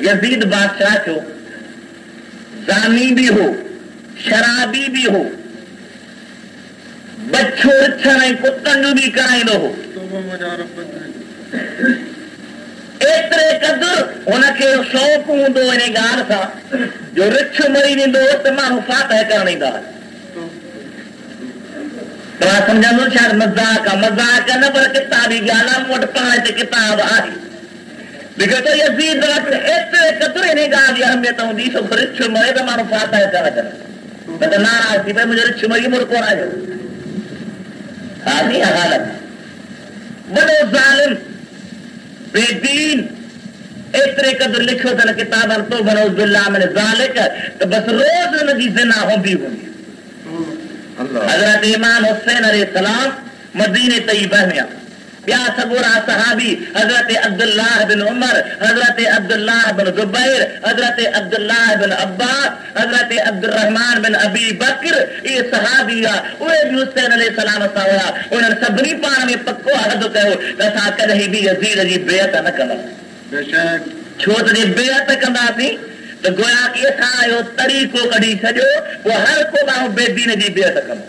Yazid बादशाह थियो, जानी भी हो, शराबी भी हो, बच्चो रखण कुत्तन जो भी कराईंदो हो, एतिरे क़दुरु हुनखे शौक़ हूंदो इन ॻाल्हि सां जो रिछ मरी वेंदो त माण्हू फातह करण ईंदा। तव्हां सम्झंदो छा मज़ाक आहे? मज़ाक न पर किताबी ॻाल्हि आहे, मूं वटि पाण हिते किताब आहे। तो यज़ीद वटि एतिरे क़दुरु इन ॻाल्हि जी अहमियत हूंदी, छो रिछ मरे त माण्हू फातह करण अचनि, न त नाराज़ थी पए मुंहिंजो रिछ मरी मुड़ कोन आयो। हाली हालत वॾो ज़ालिम बेदीन एतिरे क़दुरु लिखियो अथनि किताबनि तो बनौज़ बिल्लाह मिन ज़ालिक त बसि रोज़ हुनजी ज़िना हूंदी हूंदी। हज़रत इमाम हुसैन अलैहिस्सलाम मदीने तैयबा में ॿिया सगोरा सहाबी हज़रत अब्दुल्लाह बिन उमर, हज़रत अब्दुल्लाह बिन ज़ुबैर, हज़रत अब्दुल्लाह बिन अब्बास, हज़रत अब्दुर्रहमान बिन अबी बकर, ये सहाबी उहे बि हुसैन अलैहिस्सलाम सां हुआ। उन्हनि सभिनी पाण में पको अहद कयो त असां कॾहिं बि यज़ीद जी बेअत न कंदासीं, छो त जे बेअत कंदासीं त गोया कि असां इहो तरीक़ो कढी छॾियो, पोइ हर को माण्हू बेदीन जी बेअत कंदो।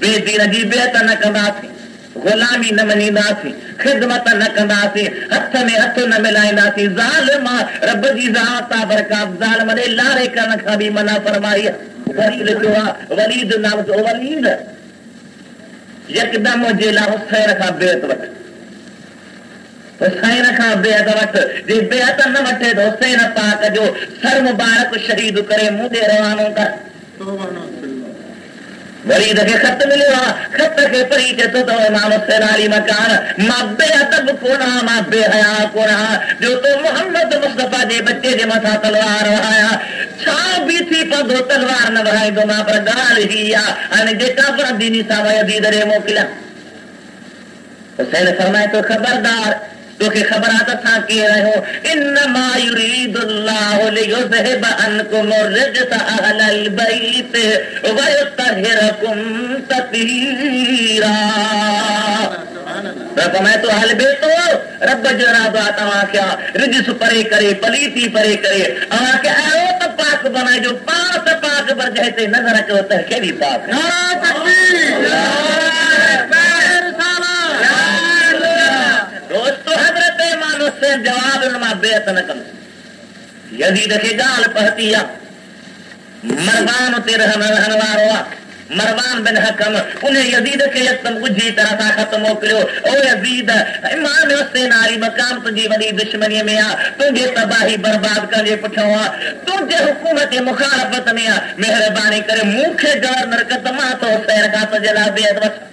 बेदीन जी बेअत न कंदासीं, गुलामी न मञींदासीं, ख़िदमत न कंदासीं, हथ में हथ न मिलाईंदासीं। ज़ालिम रब जी ज़ात आहे बरकात, ज़ालिम ॾे लारे करण खां बि मना फरमाई आहे। वरी लिखियो आहे वलीद नाम जो वलीद यकदम जेला हुसैन खां बेअत वठ, हुसैन खां बेअत वठ, जे बेअत न वठे त हुसैन पाक जो सर मुबारक शहीद करे मूं ॾे रवानो कर। वरीद खे ख़त मिलियो आहे, ख़त खे पढ़ी चए थो त इमाम हुसैन अली मकान मां बेअदब कोन आहियां, मां बेहया कोन आहियां, जो तो मोहम्मद मुस्तफा जे बच्चे जे मथां तलवार वहाया, छा बि थी पवंदो तलवार न वहाईंदो मां, पर ॻाल्हि ही आहे हाणे जेका बि दीनी सां यज़ीद ॾे मोकिलियां। हुसैन फरमाए थो खबरदार, तोखे ख़बर आहे त असां केर आहियूं, इन्नमा युरीदुल्लाहु लियुज़हिब अन्कुम अर्रिज्स अहलल बैत व युतहिरकुम तत्हीरा। फरमाए थो अहल बैत रब जो इरादो आहे तव्हांखे रिज्स परे करे, पलीती परे करे अव्हांखे अहिड़ो त पाक बनाइजो, पाक त पाक पर जंहिं नज़र कयो त कहिड़ी पाक। जवाब मां बेअत न कंदुसि। यज़ीद खे ॻाल्हि पहुती आहे, मरवान उते रहण वारो आहे, मरवान बिन हकम, उन यज़ीद खे यकदम ॻुझी तरह सां ख़त मोकिलियो, ओ यज़ीद इमाम हुसैन अली मकाम तुंहिंजी वॾी दुश्मनीअ में आहे, तुंहिंजे तबाही बर्बाद करण जे पुठियां आहे, तुंहिंजे हुकूमत जे मुखालफ़त में आहे, महिरबानी करे मूंखे गवर्नर कर त मां तो हुसैन खां तुंहिंजे लाइ बेअत वठां।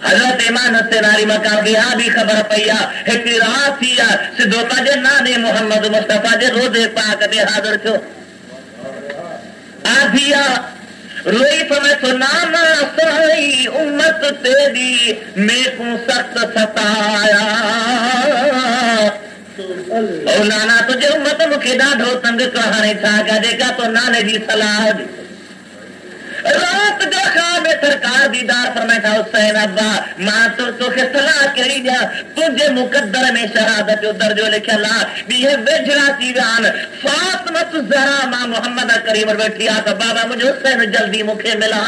हज़रत इमाम हुसैन अली मकाम खे इहा बि ख़बर पई आहे, हिकिड़ी रात थी आहे, सिधो पंहिंजे नाने मोहम्मद मुस्तफा जे रोज़े पाक ते हाज़िर थियो। आधी रोई फरमाए थो नाना असांजी उम्मत तेरी मेकू सख़्त सताया, ओ नाना तुंहिंजी उम्मत मूंखे ॾाढो तंग कयो, हाणे छा कयां, जेका तो नाने जी सलाह ॾे। रात जो ख्वाब सरकार दीदार फरमाए था हुसैन अब्बा मां तोखे सलाह कहिड़ी ॾियां, तुंहिंजे मुक़द्दर में शहादत जो दर्जो लिखियल आहे, ॿीं वेझड़ा थी विया आहिनि, फातिमत ज़हरा मां मोहम्मद करीम वेठी आहे त बाबा मुंहिंजो हुसैन जल्दी मूंखे मिला,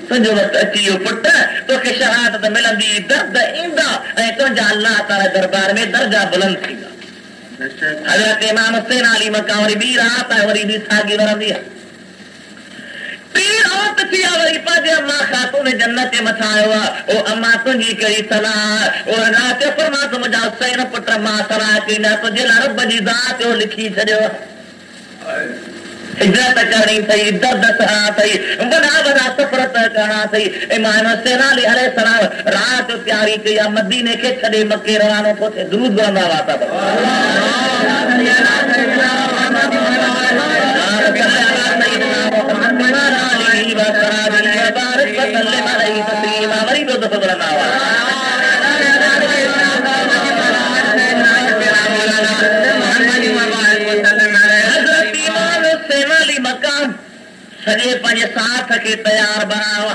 तुंहिंजो वक़्तु अची वियो पुटु, तोखे शहादत मिलंदी, दर्द ईंदा ऐं तुंहिंजा अल्लाह ताला दरबार में दर्जा बुलंद थींदा। हज़रत इमाम हुसैन अली मकाम वरी ॿी रात आहे, वरी बि साॻी वरंदी आहे। वरी पंहिंजे अम्मा ख़ातून जन्नत जे मथां आयो आहे, ओ अम्मा तुंहिंजी कहिड़ी सलाह, ओ राति फरमाए थो मुंहिंजा हुसैन पुट मां सलाह कई न, तुंहिंजे लाइ रब जी ज़ात जो लिखी छॾियो, हिजरत करणी अथई, दर्द सहणा अथई, वॾा वॾा सफ़र करणा अथई। इमाम हुसैन अली अलैहिस्सलाम राति तयारी कई आहे, मदीने खे छॾे मके रवानो थो थिए, दुरूद पढ़ंदा हुआ था। वरी दो दफ़ो पढ़ंदा हुआ। हज़रत इमाम हुसैन अली मकाम सॼे पंहिंजे साथ खे तयार बणायो,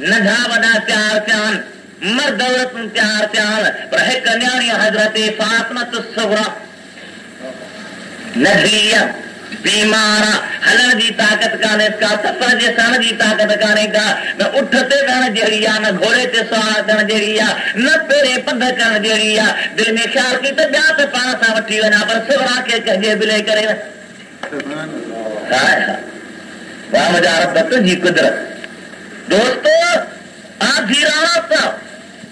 नंढा वॾा प्यार थिया आहिनि, मर्द औरतूं तयार थियण पर हिक न्याणी हज़रत फातिमा सुग़रा नज़रिया बीमार हलन की ताकत काने का सफर जे सण की ताकत काने का न उठ ते वेहण जहिड़ी आ न घोड़े ते सवार करण जहिड़ी आ न पेरे पंध करण जहिड़ी आ दिल में ख्याल की त ॿिया त पाण सां वठी वञा पर सुग़रा खे कंहिंजे बिले करे मुंहिंजा रब तुंहिंजी कुदरत दोस्तो आधी रात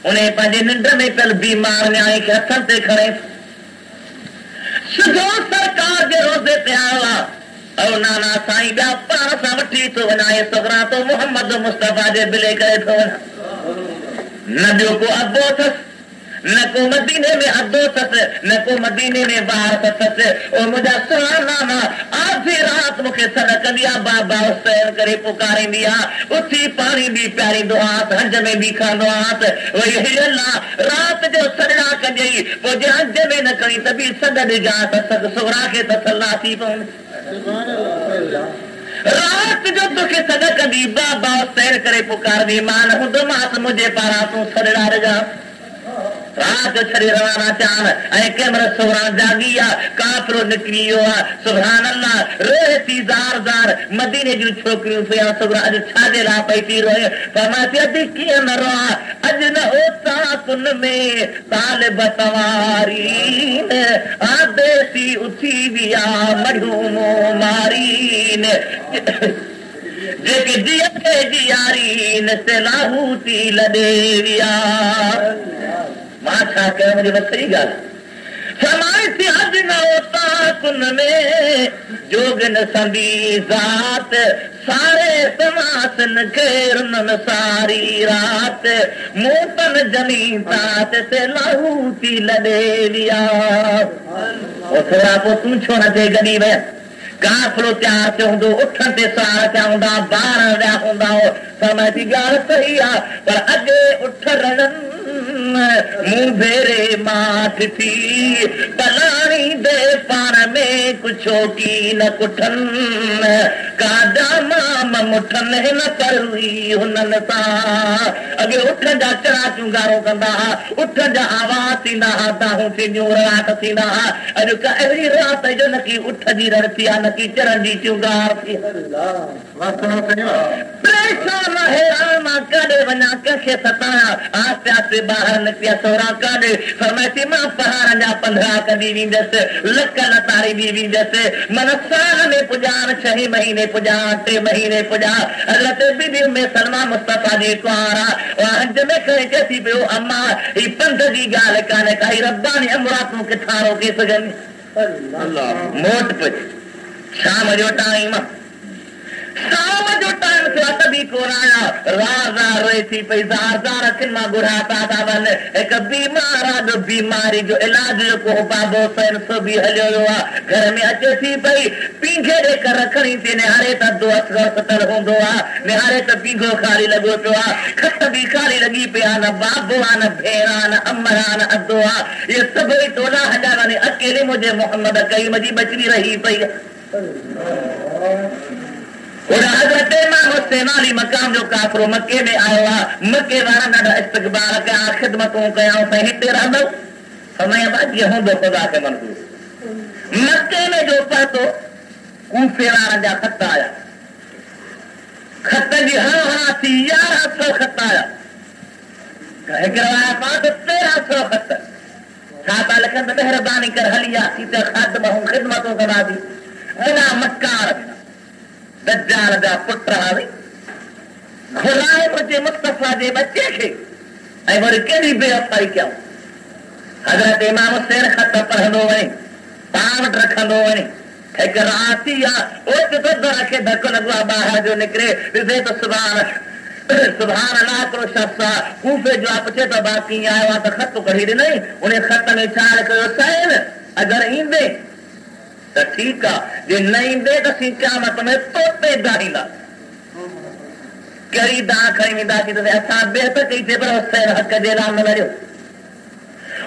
उन पंहिंजे निंड में पियल बीमार न्याणी खे हथनि ते खणे सिधो सरकार जे रोज़े ते आयो और नाना साईं ॿिया पाण सां वठी थो वञा सुग़रा तो मोहम्मद मुस्तफ़ा जे बिले करे थो वञा न ॿियो को अदो अथसि न को मदीने में अदो अथसि न को मदीने में ॿार अथसि और मुंहिंजा सुहिणा नाना आधी रात मूंखे सॾ कंदी आहे बाबा हुसैन करे पुकारींदी आहे उथी पाणी बि प्यारींदो आहियां हंज में बि खणंदो आहियां वरी हियल आहे रात जो सॾड़ा कजई पोइ जे हंज में न खणी त बि सॾ ॾिजां त सुग़रा खे तसल्ला थी पवंदी रात जो तोखे सॾ कंदी बाबा हुसैन करे पुकारंदी मां न हूंदोमांसि मुंहिंजे पारां तूं सॾड़ा ॾिजां रात छॾे रवाना थियान ऐं कंहिं सुग़रा जागी आहे काफ़िरो निकिरी वियो आहे सुभान अल्लाह रोए थी ज़ार ज़ार मदीने जूं छोकिरियूं पिया सुग़रा अॼु छाजे लाइ पई थी रोए फरमाए अॼु कीअं न रोआ अॼु न ओता कुन में तालिब सवारी आदेसी उथी विया मढ़ूं मारीन जेके जिया खे जियारीन से लाहूती लॾे विया मां छा कयां मुंहिंजी बस सही ॻाल्हि फरमाए थी अॼु न ओता कुन में जोगन संदी ज़ात सारे तमासन घेरन सारी रात मूतन जमी तात से लाहू थी लॾे विया थोरा पोइ तूं छो न थिए गॾी विया काफ़िरो तयार थियो हूंदो उठण ते सार थिया हूंदा ॿार विया हूंदा फरमाए थी ॻाल्हि सही आहे पर अॻे उठ रड़नि मुंह भेरे माठ थी पलाणी दे पाण में कुछो की न कुठनि काजा माम मुठनि हिन परुई हुननि सां अॻे उठ जा चढ़ाचूं गारो कंदा हुआ उठ जा आवाज़ थींदा हुआ दाहूं थींदियूं रात थींदा हुआ अॼु का अहिड़ी रात जो न की उठ जी रण थी आहे न की चढ़ण जी चुंगार थी परेशान हैरान मां काॾे वञा कंहिंखे सताया आस्ते आस्ते ॿाहिरि निकिया सोरा काॾे फरमाए थी मां पहाड़ जा 15 कंदी वेंदसि लक लतारींदी वेंदसि मन साल में पुॼा 6 महीने पुॼा 3 महीने पुॼा हज़रत बीबी में सलमा मुस्तफ़ा जी कुआरा हंज में खणी चए थी पियो अम्मा ही पंध जी ॻाल्हि कान्हे काई रब्बानी अमरातूं किथां रोके सघनि मोट पुछ शाम जो टाइम शाम जो टाइम थियो तॾहिं कोन आया राज़ रोए थी पई ज़ार ज़ार अखियुनि मां गुड़ा पिया था वञनि हिकु बीमार आहे बीमारी जो इलाज जेको बाबो हुसैन सो बि हलियो वियो आहे घर में अचे थी पई पींघे ॾे कर रखणी थी निहारे त अधु असर सतल हूंदो आहे निहारे त पींघो ख़ाली लॻो पियो आहे खत बि ख़ाली लॻी पई आहे न बाबो आहे न भेण आहे न अमर आहे न अधो आहे इहे सभई टोला हॾा वञे अकेले मुंहिंजे मोहम्मद कई मुंहिंजी बचड़ी रही पई हज़रत इमाम हुसैन अली मकाम जो काफ़िरो मके में आयो आहे मके वारा ॾाढा इस्तक़बाल कया ख़िदमतूं कयाऊं साईं हिते रहंदो फरमाया बाक़ी हूंदो ख़ुदा खे मंज़ूर मके में जो पहुतो कूफे वारनि जा ख़त आया ख़त जी हा थी 1100 ख़त आया हिकिड़ा आया पाण 1300 ख़त छा था लिखनि महिरबानी कर हली आसीं त ख़िदमतूं कंदासीं बिना मकार दज्जाल जा पुट हावी घुराए मुंहिंजे मुस्तफ़ा जे बचे खे ऐं वरी कहिड़ी बेवफ़ाई कयूं हज़रत इमाम हुसैन ख़त पढ़ंदो वञे पाण वटि रखंदो वञे हिकु राति आहे ओच दुध रखे धक लॻो आहे ॿाहिरि जो निकिरे ॾिसे त सुभाणे अलाह हिकिड़ो शख़्स आहे कूफे जो आहे पुछे त भाउ कीअं आयो आहे त ख़त कढी ॾिनई उन ख़त में छा लिखियो हुसैन अगरि ईंदे त ठीकु आहे जे न ईंदे त असीं क़यामत में तोते दाहींदा कहिड़ी दाह खणी वेंदासीं त असां बेहत कई थिए पर हुसैन हक़ जे लाइ न लड़ियो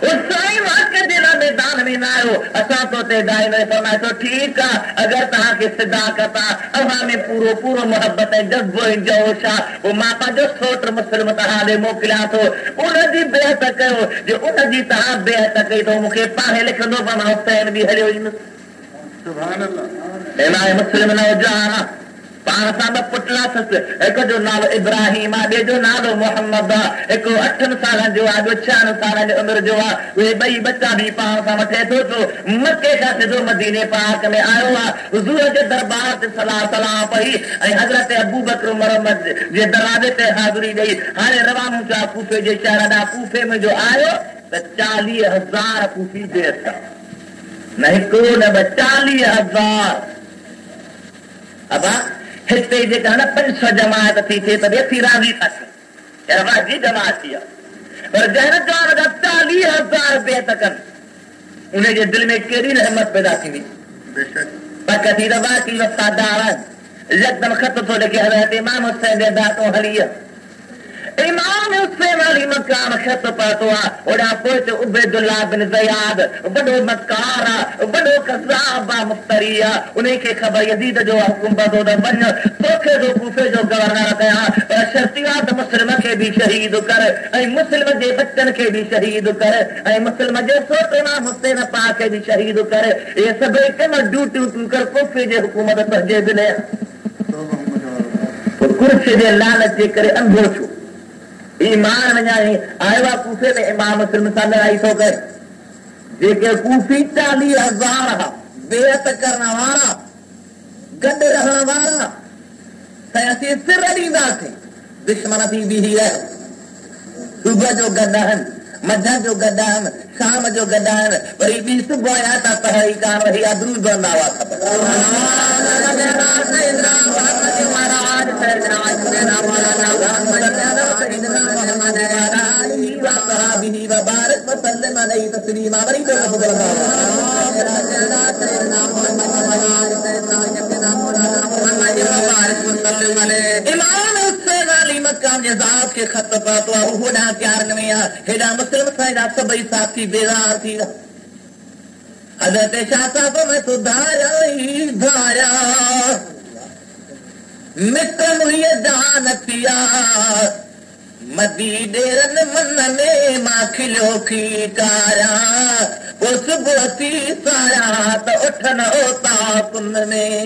हुसैन हक़ जे लाइ मैदान में ना आयो असां तो ते दाई ने फरमाए तो ठीक है अगर तहां के सदाकत अहां में पूरो पूरो मोहब्बत है जज्बो जोश वो मां पंहिंजो सोट मुस्लिम तहां ॾे मोकिलियां थो उन जी बेहत कयो जो उन जी तहां बेहत कई तो मूंखे पाणे लिखंदो पर मां हुसैन बि हलियो ईंदुसि सुभान अल्लाह इमाम मुस्लिम न हुजां पाण सां ॿ पुटला अथसि हिकु जो नालो इब्राहिम आहे ॿिए जो नालो मोहम्मद आहे हिकु 8 सालनि जो आहे ॿियो 6 सालनि जी उमिरि जो आहे उहे ॿई बच्चा बि पाण सां वठे थो मके खां सिधो मदीने पाक में आयो आहे हुज़ूर जे दरबार ते सलाह सलाह पई ऐं हज़रत अबू बकर उमर जे दरवाज़े ते हाज़िरी ॾेई हाणे रवानो थिया कूफे जे शहर ॾांहुं कूफे में जो आयो त 40,000 कूफी देर सां न हिकु न 40,000 अबा हिते जेका न 500 जमात थी थिए त बेसी राज़ी था थियनि वाजी जमात थी आहे पर जंहिं कार 40,000 बेत कनि उनजे दिलि में कहिड़ी रहमत पैदा थींदी पक थी त वाक़ई वफ़ादार आहिनि यकदमि ख़त थो लिखे हज़रत इमाम हुसैन जे दातो हली इमाम हुसैन अली मकाम ख़त पहुतो आहे ओॾा पोइ ते उबैदुल्लाह बिन ज़ियाद वॾो मकार आहे वॾो कज़ाब आहे मुफ़्तरी आहे उन खे ख़बर यज़ीद जो हुकुम पतो त वञ तोखे जो कूफे जो गवर्नर कयां पर शर्तियात मुस्लिम खे बि शहीद कर ऐं मुस्लिम जे बच्चनि खे बि शहीद कर ऐं मुस्लिम जे सोट इमाम हुसैन पाक खे बि शहीद कर इहे सभई कम ड्यूटियूं तूं कर कूफे जे हुकूमत तुंहिंजे दिले कुर्सी जे लालच जे करे अंधो थियो ईमान वञाए आयो आहे कूफे में इमाम मुस्लिम सां लड़ाई थो करे जेके कूफी 40,000 बेअत करण वारा गॾु रहण वारा असीं सिर ॾींदासीं दुश्मन थी बीही रहे सुबुह जो गॾु आहिनि मंझंदि जो गॾु आहिनि शाम जो गॾु आहिनि वरी ॿी सुबुह जा त पढ़ाई कान वरी अदरूज बंदा हुआ के खत पहुतो आहे होॾां प्यार में आहे हेॾा मुस्लिम सां सभई साथी बेज़ार थी विया हज़रत शाह साहब में सुधारिया ई धारिया मिट मुंहिंजे जान थिया मदी ॾेरनि मन में मां खिलियो खी कारिया पोइ सुबुह थी सारिया त उठनि ओता कुन में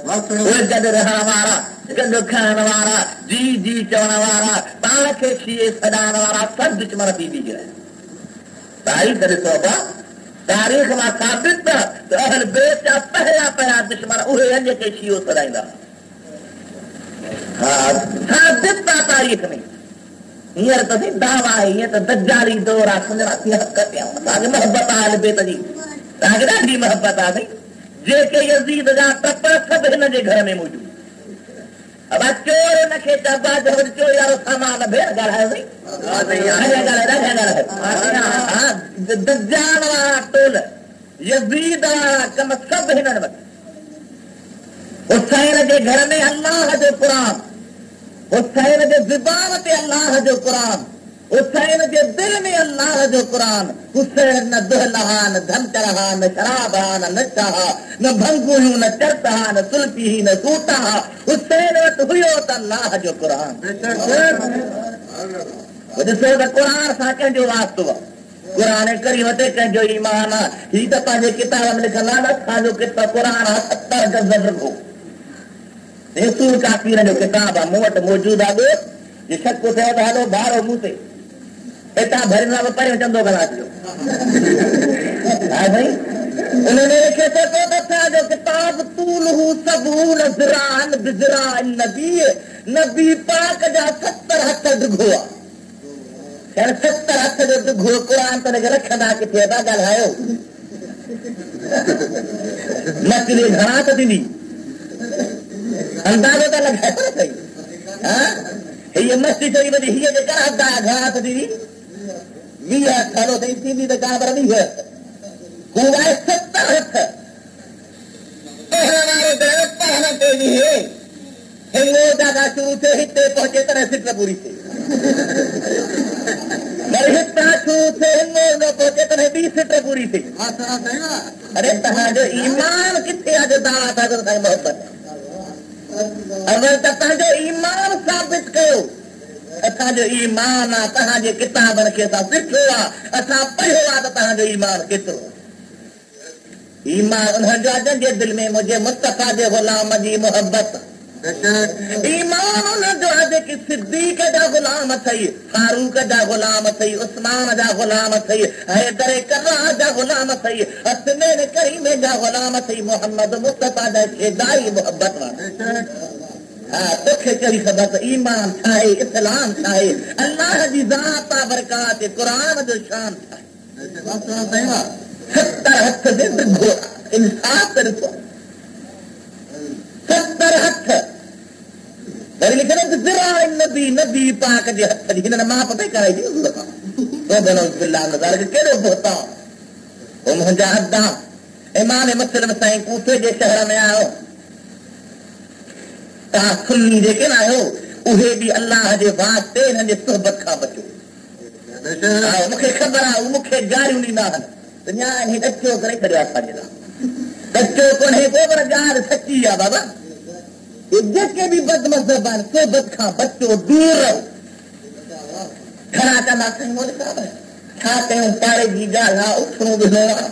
गॾु रहण वारा गॾु खाइण वारा जी जी चवण वारा पाण खे शीए सॾाइण वारा सभु दुश्मन थी बीह रहिया तारीख़ ॾिसो बा तारीख़ मां साबित त अहल बैत जा पहिरियां दुश्मन उहे अॼु खे शीओ सॾाईंदा हा साबित आहे तारीख़ में हींअर त दावा आहे हीअं त दज्जाली दौर आहे सम्झणा थी हक़ कया तव्हांखे मोहबत आहे अहल बैत जी तव्हांखे ॾाढी मोहबत आहे साईं जेके यज़ीद जा टप सभु हिन जे घर में मौजूद अब चोर नखे चबा जो चोर यारो सामान भेड़ ॻाल्हायो साईं दज्जाल वारा टोल यज़ीद वारा कम सभु हिननि वटि हुसैन जे घर में अल्लाह जो क़ुरान हुसैन जे ज़ुबान ते अल्लाह जो क़ुरान हुसैन जे दिल में अल्लाह जो क़ुरान हुसैन न दुहलहा न धमचरहा न शराबहा न नचाहा न भंगुयूं न चरतहा न सुल्फी न सूटाहा हुसैन वटि हुयो त अल्लाह जो क़ुरान ॾिसो त क़ुरान सां कंहिंजो वास्तो आहे क़ुरान करी वटे कंहिंजो ईमान आहे हीअ त पंहिंजे किताब में लिखंदा न असांजो क़ुरान आहे 70 गज़ रुगो रसूल काफ़ीर जो किताब आहे मूं वटि मौजूदु आहे जे शक थिए त हलो भाड़ो मूं ते हितां भरींदा बि परियों चंदो गला थियो हा भाई उन्हें लिखे थो त असांजो किताब तूलहू सबून ज़िराअन बिज़िराअन नबी पाक जा 70 हथ डिघो आहे 70 हथ जो डिघो क़ुरान त रखंदा किथे था ॻाल्हायो नकली घणा त थींदी अंदाज़ो त लॻायो न सही हा हीअ मस्ती शरीफ़ जी हीअ जेका घणा त थींदी 20 हथ हलो साईं थींदी त का पर 20 हथ हू आहे 70 हथ पढ़ण वारो पढ़ण ते बीहे हिंगो दादा शुरू थिए हिते पहुचे त सिट पूरी थिए वरी हितां शुरू थिए हिंगो न पहुचे तॾहिं ॿी सिट पूरी थी। अरे तव्हांजो ईमान किथे आहे जो तव्हां हज़रत साईं मोहब्बत अवल त तव्हांजो ईमान साबित कयो। असांजो ईमान आहे तव्हांजे किताबनि खे असां सिखियो आहे, असां पढ़ियो आहे त तव्हांजो ईमान केतिरो ईमान उन्हनि जो आहे जंहिंजे दिलि में मुंहिंजे मुस्तफ़ा जे ग़ुलाम जी मोहब्बत। ईमान उनजो आहे जेकी सिद्दीक़ जा ग़ुलाम अथई, फारूक जा ग़ुलाम अथई, उस्मान जा ग़ुलाम अथई, हैदर कर्राह जा ग़ुलाम अथई, हसनैन करीम जा ग़ुलाम अथई, मोहम्मद मुस्तफ़ा जा खेदाई मोहब्बत वारा। हा तोखे कहिड़ी ख़बर त ईमान छा आहे, इस्लाम छा आहे, अल्लाह जी ज़ात बरकात क़ुरान जो शान छा आहे। 70 हथ जिंद घोड़ा इंसाफ़ ॾिठो 70 हथ वरी लिखियो नबी नबी पाक जे हथ जी हिन माप पई कराई कहिड़ो बोता हो मुंहिंजा अदा इमाम मुस्लिम साईं कूफे जे शहर में आयो। तव्हां सुन्नी जेके न आहियो उहे बि अलाह जे वास्ते हिननि जे सोहबत खां बचो। मूंखे ख़बर आहे मूंखे गारियूं ॾींदा आहिनि ॾचो करे छॾियो असांजे लाइ ॾचो कोन्हे को पर ॻाल्हि सची आहे बाबा। जेके बि बदमज़हब आहिनि सोहबत खां बचो दूर रहो। घणा चवंदा साईं मोदी साहब छा कयूं पाड़े जी ॻाल्हि आहे उथणो बि न आहे।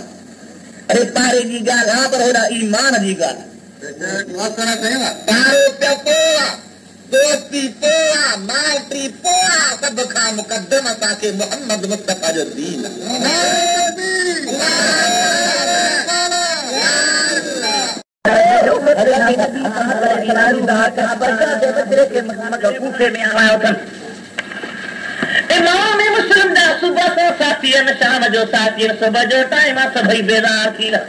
अरे पाड़े जी ॻाल्हि आहे पर होॾा ईमान जी ॻाल्हि पारो पियो पोइ आहे दोस्ती पोइ आहे माइटी पोइ आहे सभ खां मुक़दम असांखे मोहम्मद मुस्तफ़ा जो दीन इमाम मुस्लिम जा सुबह जो साथी आहिनि शाम जो साथी आहिनि सुबह जो टाइम आहे सभई बेदार थी विया।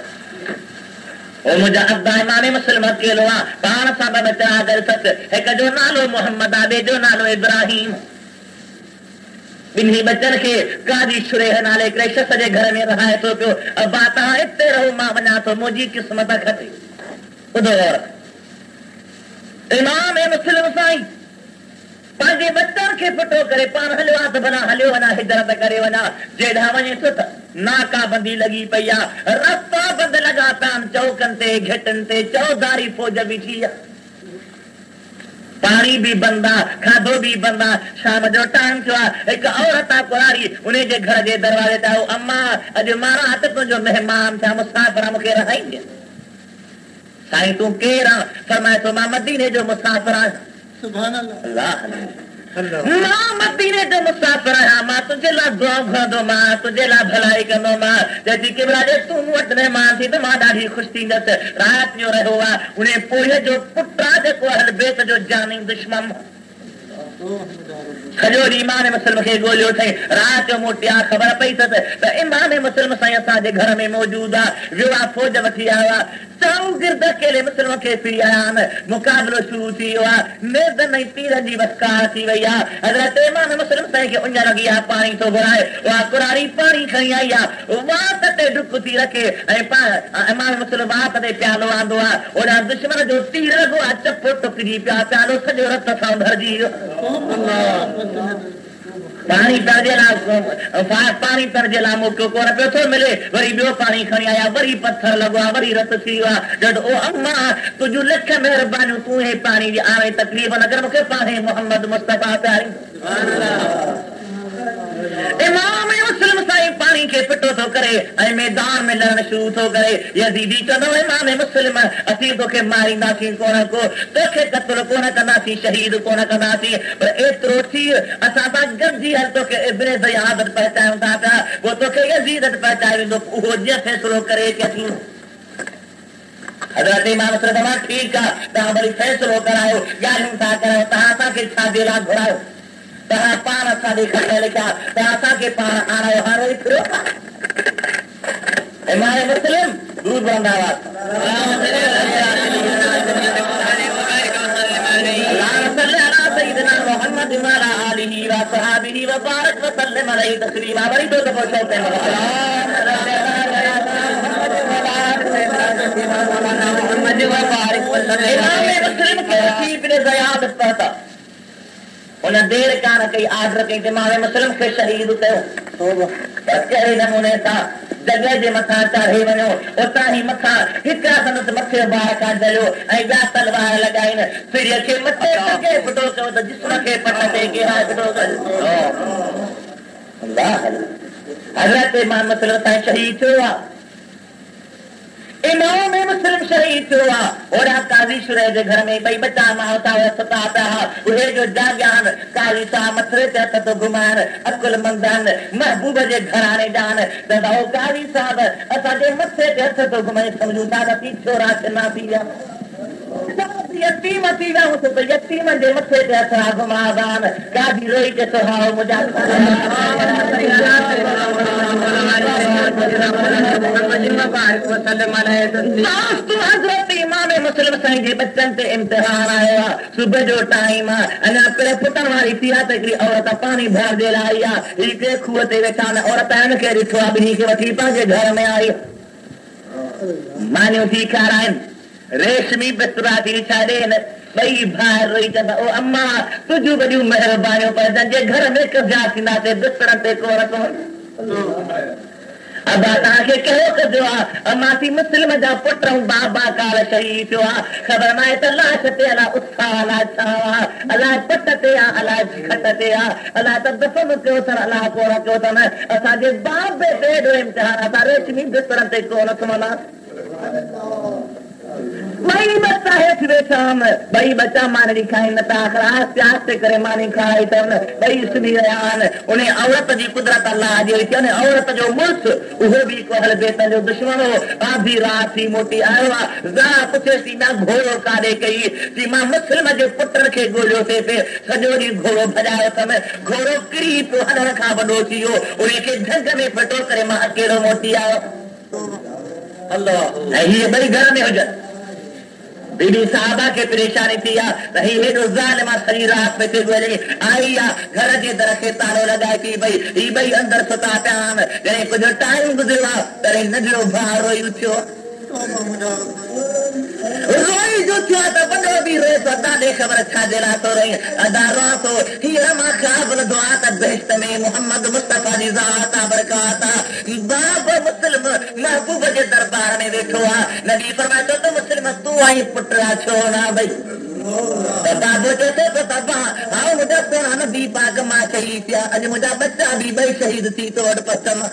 मुंहिंजा अब्दा इमाम मुस्लिम अकेलो आहे पाण सां ॿ चढ़ा करे सच हिक जो नालो मोहम्मद आहे ॿिए जो नालो इब्राहिम। ॿिन्ही बचनि खे काजी शुरेह नाले हिकिड़े शख़्स जे घर में रहाए थो पियो। अब्बा तव्हां हिते रहो मां वञा थो मुंहिंजी क़िस्मत खटे। ॿुधो इमाम मुस्लिम साईं पंहिंजे बचनि खे फिटो करे पाण हलियो आहे त भला हलियो वञा हिजरत करे वञा। जेॾां वञे थो त नाकाबंदी लॻी पई आहे रस्ता बंदि लॻा पिया आहिनि चौकनि ते घिटनि ते चौधारी फ़ौज बीठी आहे पाणी बि बंदि आहे खाधो बि बंदि आहे। शाम जो टाइम थियो आहे हिकु औरत आहे कुरारी उन जे घर जे दरवाज़े ते आयो अम्मा अॼु मां राति तुंहिंजो महिमान थिया मुसाफ़िर मूंखे रहाईंदे। साईं तूं केरु आहे? फरमाए थो मां मदीने जो मुसाफ़िर आहियां। मां मदीने जो मुसाफ़िर आहियां मां तुंहिंजे लाइ दुआ घुरंदो मां तुंहिंजे लाइ भलाई कंदो मां जंहिंजी किबला जे तूं मूं वटि महिमान थी त मां ॾाढी ख़ुशि थींदसि। राति जो रहियो आहे उन पोइ जो पुटु आहे जेको अहल बैत जो जानी दुश्मन सॼो ॾींहुं इमाम मुस्लिम खे ॻोल्हियो अथई राति जो मोटिया ख़बर पई अथसि त इमाम मुस्लिम साईं असांजे घर में मौजूदु आहे वियो आहे फ़ौज वठी आयो आहे चौगिर्द अकेले मुस्लिम खे फिरी आया आहिनि मुक़ाबिलो शुरू थी वियो आहे नेज़नि ऐं तीरनि जी वस्कार थी वई आहे। हज़रत इमाम मुस्लिम साईं खे उञ लॻी आहे पाणी थो घुराए उहा कुरारी पाणी खणी आई आहे वात ते डुक थी रखे ऐं इमाम मुस्लिम वात ते प्यालो आंदो आहे ओॾा दुश्मन जो तीर लॻो आहे चपो टुकजी पिया प्यालो सॼो रत सां भरिजी वियो। पाणी पिया पाणी पियण जे लाइ मौक़ो कोन पियो थो मिले वरी ॿियो पाणी खणी आया वरी पथर लॻो आहे वरी रत थी वियो आहे। जॾहिं ओ अम्मा तुंहिंजूं लख महिरबानियूं तूं हे पाणी जी आवे तकलीफ़ न कर मूंखे पाणे मोहम्मद मुस्तफ़ा प्यारी। इमाम मुस्लिम साईं पाणी खे फिटो थो करे ऐं मैदान में लड़णु शुरू थो करे यज़ीदी चवंदो इमाम मुस्लिम असीं तोखे मारींदासीं कोन को तोखे क़त्ल कोन कंदासीं शहीद कोन कंदासीं पर एतिरो थी असां सां गॾिजी हल तोखे इब्न ज़ियाद पहुचायूं था पिया पोइ तोखे यज़ीद पहुचाए वेंदो उहो जीअं फ़ैसिलो करे के असीं हज़रत इमाम मुस्लिम मां ठीकु आहे तव्हां वरी फ़ैसिलो करायो ॻाल्हियूं था करायो तव्हां असांखे छाजे लाइ घुरायो तव्हां पाण असांजे खत लिखिया तव्हां असांखे पाण आणायो हाणे फिरो इमाम मुस्लिम दूध बंदा सैयदना मोहम्मद वाला आलिही व सहाबिही व बारक व सल्लम अलैहि तस्लीमा वरी दो दफा चौथे इमाम मुस्लिम के रसीब ने ज़याद पढ़ता उन देर कान कई आर्डर कई इमाम मुस्लिम खे शहीद कयो कहिड़े नमूने सां जॻह जे मथां चढ़े वञो, उतां ई मथां हिकिड़ा संदसि मथे ॿार खां जलियो ऐं ॿिया तलवार लॻाइनि, सिर खे मथे के फिटो कयो त जिस्म खे पट ते कहिड़ा फिटो कयो। हज़रत इमाम मुस्लिम साईं शहीद थियो आहे, इमाम मुस्लिम शहीद थियो आहे। ओड़ा काज़ी शुरे जे घर में ॿई बचा माउ था सता पिया, उहे जो जाॻिया आहिनि, काज़ी साहब मथे ते हथ थो घुमाइनि, अकुलमंद आहिनि, महबूब जे घराणे जा आहिनि, चवंदा हो काज़ी साहब असांजे मथे ते हथ थो घुमाए, सम्झूं था त छोरा छिना थी विया, यतीम थी विया त यतीम जे मथे ते हथ घुमाइबा आहिनि। काज़ी रोई के सुहाओ मुंहिंजा हज़रत इमाम मुस्लिम साईं जे बच्चनि ते इम्तिहान आयो आहे, सुबुह जो टाइम आहे, अञा पिण फुटण वारी थी आहे त हिकिड़ी औरत पाणी भरजे आई आहे, हिकिड़े खूह ते वेठा आहिनि, औरत हिन खे ॾिठो आहे, ॿिन्ही खे वठी पंहिंजे घर में आई, मानियूं थी खाराइनि, रेशमी बिस्तरा थी छॾेनि, ॿई भाइर रोई चवंदा ओ अम्मा तुंहिंजूं वॾियूं महिरबानियूं पर जंहिंजे घर में कब्जा थींदासीं बिस्तरनि ते कोन रखो। अबा तव्हांखे कहिड़ो कजो आहे? अमासी मुस्लिम जा पुट ऐं बाबा काल शहीद थियो आहे, ख़बर नाहे त लाश ते अलाए उत्साह अलाए छा आहे, अलाए पट ते आहे अलाए खट ते आहे, अलाए त दफ़न कयो अथनि अलाए कोन कयो अथनि। असांजे बाप ते एॾो इम्तिहान, असां रेशमी बिस्तरनि ते कोन सुम्हंदासीं। ॿई बच्चा हेठि वेठा आहिनि, ॿई बच्चा मानी खाइनि नथा, आस्ते आस्ते करे मानी खाराई अथनि, ॿई सुम्ही रहिया आहिनि। उन औरत जी कुदरत अलाह जी हुई, औरत जो मुड़ुस उहो बि को हल बेतन जो दुश्मन हो, आधी राति थी मोटी आयो आहे, ज़रा पुछे थी मां घोड़ो काॾे कई, थी मां मुस्लिम जे पुटनि खे ॻोल्हियो थिए पियो, सॼो ॾींहुं घोड़ो भॼायो अथमि, घोड़ो किरी पियो हलण खां वॾो थी वियो, उन खे झंग में फिटो करे मां अकेलो मोटी आयो। अल्लाह ऐं हीअ ॿई घर में हुजनि, बीबी साहबा खे परेशानी थी आहे त हीउ हेॾो ज़ालिम सॼी राति में ॻोल्हे आई आहे, घर जे दर खे तालो लॻाए थी भई ही ॿई अंदरि सुता पिया आहिनि। जॾहिं कुझु टाइम गुज़रियो आहे तॾहिं नंढिड़ो भाउ रोई उथियो, रोई जो थियो आहे त वॾो बि रोए थो, ॾाढे ख़बर छा जे लाइ थो रही, अदा रोआ थो, हींअर मां ख़्याल ॿुधो आहे त बेश्त में मोहम्मद मुस्तफ़ा जी ज़ात बरकात बाब मुस्लिम महबूब जे दरबार में वेठो आहे। नबी फरमाए थो त मुस्लिम तूं आई पुट छो न भई, बाबो चए थो त बाबा हाणे मुंहिंजा सोना नबी पाक मां शहीद थिया, अॼु मुंहिंजा बच्चा बि ॿई शहीद थी तो वटि पसंदि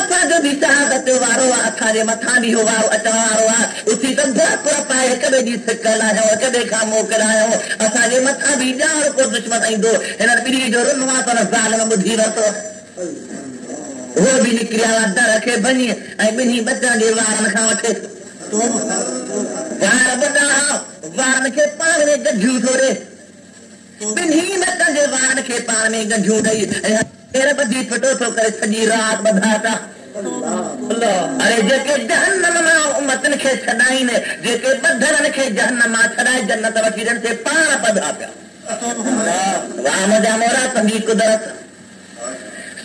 असांजो बि शहादत वारो आहे, असांजे मथां बि इहो वारो अचण वारो आहे, उथी त घुर पाए हिक ॿिए जी सिक लाहियो, हिक ॿिए खां मोकिलायो, असांजे मथां बि ॼाण को दुश्मन ईंदो, हिन ॿिन्ही जो रुन आहे पर ज़ालिम ॿुधी वरितो, उहो बि निकिरी आया दर खे भञी ऐं ॿिन्ही बचनि जे वारनि खां वठी वार वॾा वारनि खे पाण में गंढियूं थो ॾे, ॿिन्ही बचनि जे वारनि खे पाण में गंढियूं ॾेई ऐं ॿधी फिटो थो करे सॼी राति ॿधा था। अरे जेके जहन्नम मां उम्मतनि खे छॾाइनि, जेके ॿधलनि खे जहन्नम मां छॾाए जन्नत वठी ॾियनि से पाण ॿधा पिया। वाह मुंहिंजा मोरा तुंहिंजी कुदरत,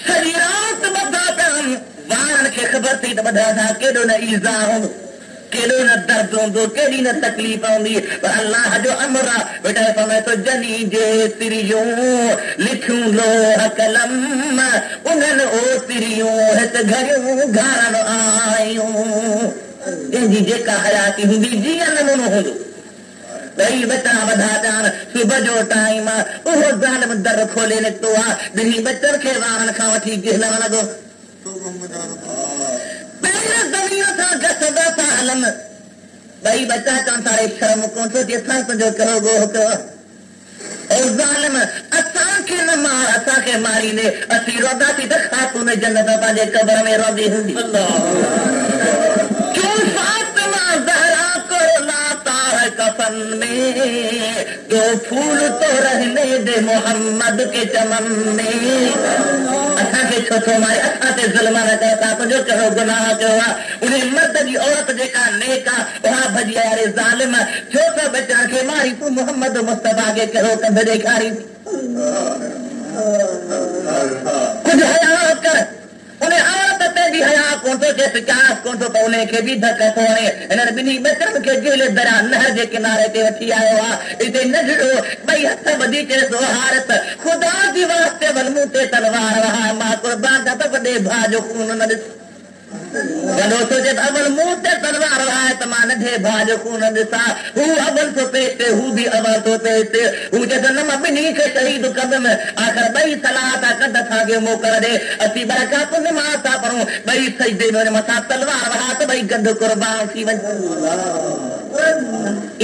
सॼी राति ॿधा पिया, वारनि खे ख़बर थी त ॿधा था, केॾो न ईज़ा हूंदो, केॾो न दर्द हूंदो, केॾी न तकलीफ़ हूंदी, पर अलाह जो अमर आहे। बेटा समय तो जनी जे तिरियूं लिखूं लोह कलम, उन्हनि ओ तिरियूं हिते घरियूं घरनि आयूं, जंहिंजी जेका हयाती हूंदी जीअं नमूनो हूंदो। ॿई बच्चा वधा पिया, सुबुह जो टाइम आहे, उहो ज़ालिम दर खोले निकितो आहे, ॿिन्ही बच्चनि खे वारनि खां वठी गिहलण लॻो, हलनि ॿई बच्चा चवनि था शर्म कोन थो अचे, असां तुंहिंजो कहिड़ो ॻोह कयो, ज़ालिम असांखे न मार, असांखे मारींदे असीं रहंदासीं त ख़ातून जन्नत पंहिंजे क़बर में रहंदी हूंदी। कफन में जो फूल तो रहने दे मोहम्मद के चमन में, असांखे छो थो मारे, असां ते ज़ुल्म न कर, असां तुंहिंजो कहिड़ो गुनाह कयो आहे। उन मर्द जी औरत जेका नेक आहे उहा भॼी अरे ज़ालिम छो त बच्चनि खे मारी, तूं मोहम्मद मुस्तफ़ा खे कहिड़ो कंद ॾेखारी, कुझु हया कर, उन औरत ते बि हया कोन कौन तो जैसे चास कौन तो पौने के भी धक थोने इन्हनि बिनी बचन के गेले दरा नहर जे किनारे ते वठी आयो आ इते नजरो भई हथ बधी चे सो हारत खुदा जी वास्ते वलमू ते तलवार वहा मां कुर्बान दा तो बड़े भाजो खून न जॾो सोचे अवल मुंह ते तलवार वहाए त मां नंढे भाउ जो खून ॾिसां हू अवल थो पेटे हू बि अवल थो पेटे हू चए थो न मां ॿिन्ही खे शहीद कंदुमि आख़िर ॿई सलाह था कद असांखे मोकल ॾे असीं बरकात निमाज़ था पढ़ूं ॿई सजदे में मथां तलवार वहा त ॿई गंद कुर्बान थी वञे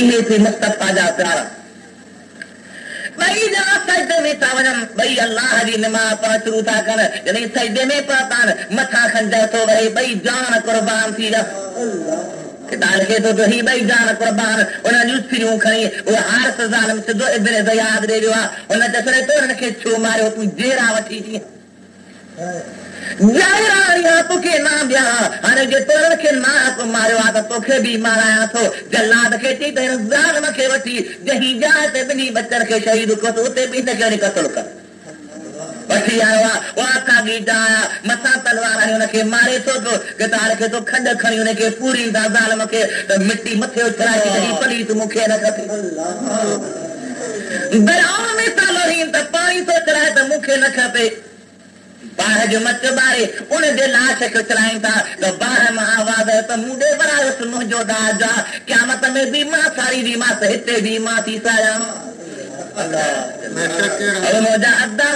इहे थी मुस्तफ़ा जा प्यारा ॿई ॼणा सजदे में था वञनि ॿई अल्लाह जी निमाज़ पढ़ण शुरू था कनि जॾहिं सजदे में पहुता आहिनि मथां खंजर थो वहे ॿई जान कुर्बान थी विया ॻाल्हि खे थो ही ॿई जान कुर्बान उन्हनि जूं सिरियूं खणी उहे हारिस ज़ालिम सिधो इब्न ज़ियाद ॾे वियो आहे हुन चसरे तो हिन खे छो मारियो तूं जेरा वठी अची तोखे ना ॾियां हाणे जे तोरण खे ना मारियो आहे त तोखे बि मारायां थो जलाद खे चई त हिन ज़ालिम खे वठी जंहिं जाइ ते ॿिन्ही बचनि खे शहीद कयोसि उते बि हिनखे वञी क़तल कर वठी आयो आहे उहा कागी आया मथां तलवार हणी हुनखे मारे थो पियो कितार खे तो खंड खणी हुनखे पूरी ज़ालिम खे त मिटी मथे उछराए थी पलीत मूंखे न खपे दरियाउनि में तालोहीन त पाणी थो चढ़ाए त मूंखे न खपे बाहि जो मच ॿारे उन जे लाश खे चढ़ाइनि था त बाहि मां आवाज़ त मूं ॾे वरायोसि मुंहिंजो दाज आहे क़यामत में बि मां सारींदीमांसि हिते बि मां थी सायां मुंहिंजा अदा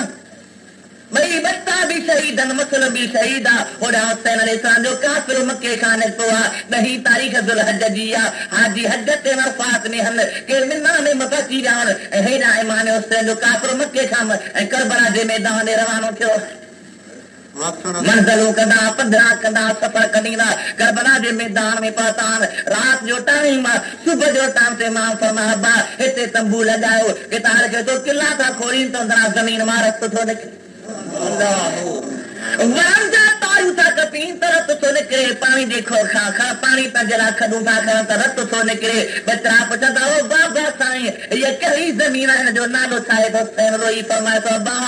ॿई बच्चा बि शहीद आहिनि मुस्लिम बि शहीद आहे होॾा हुसैन अलैहिस्सलाम जो काफ़िर मके खां निकितो आहे 10 तारीख़ ज़ुल हज जी आहे हाजी हज ते वफ़ात में हल के मिना में मपची विया आहिनि ऐं हेॾा इमाम हुसैन जो काफ़िर मके खां ऐं करबला जे मैदान ते रवानो थियो मंज़िलूं कंदा 15 कंदा सफ़र कंदा करबला जे मैदान में पहुता रात जो टाइम सुबुह जो टाइम ते मां फरमाया बा हिते तंबू लॻायो कितार खे तो किला था खोलीनि त अंदरां ज़मीन मां रस्तो थो निकिरे वरनि जा तारूं था कपीनि त रत थो निकिरे पाणी देखो खा पाणी पंहिंजे लाइ खॾूं था करनि त रत थो निकिरे बचड़ा पुछंदा ओ बाबा साईं हीअ कहिड़ी ज़मीन आहे हिन जो नालो छा आहे हुसैन रोई फरमाए थो बा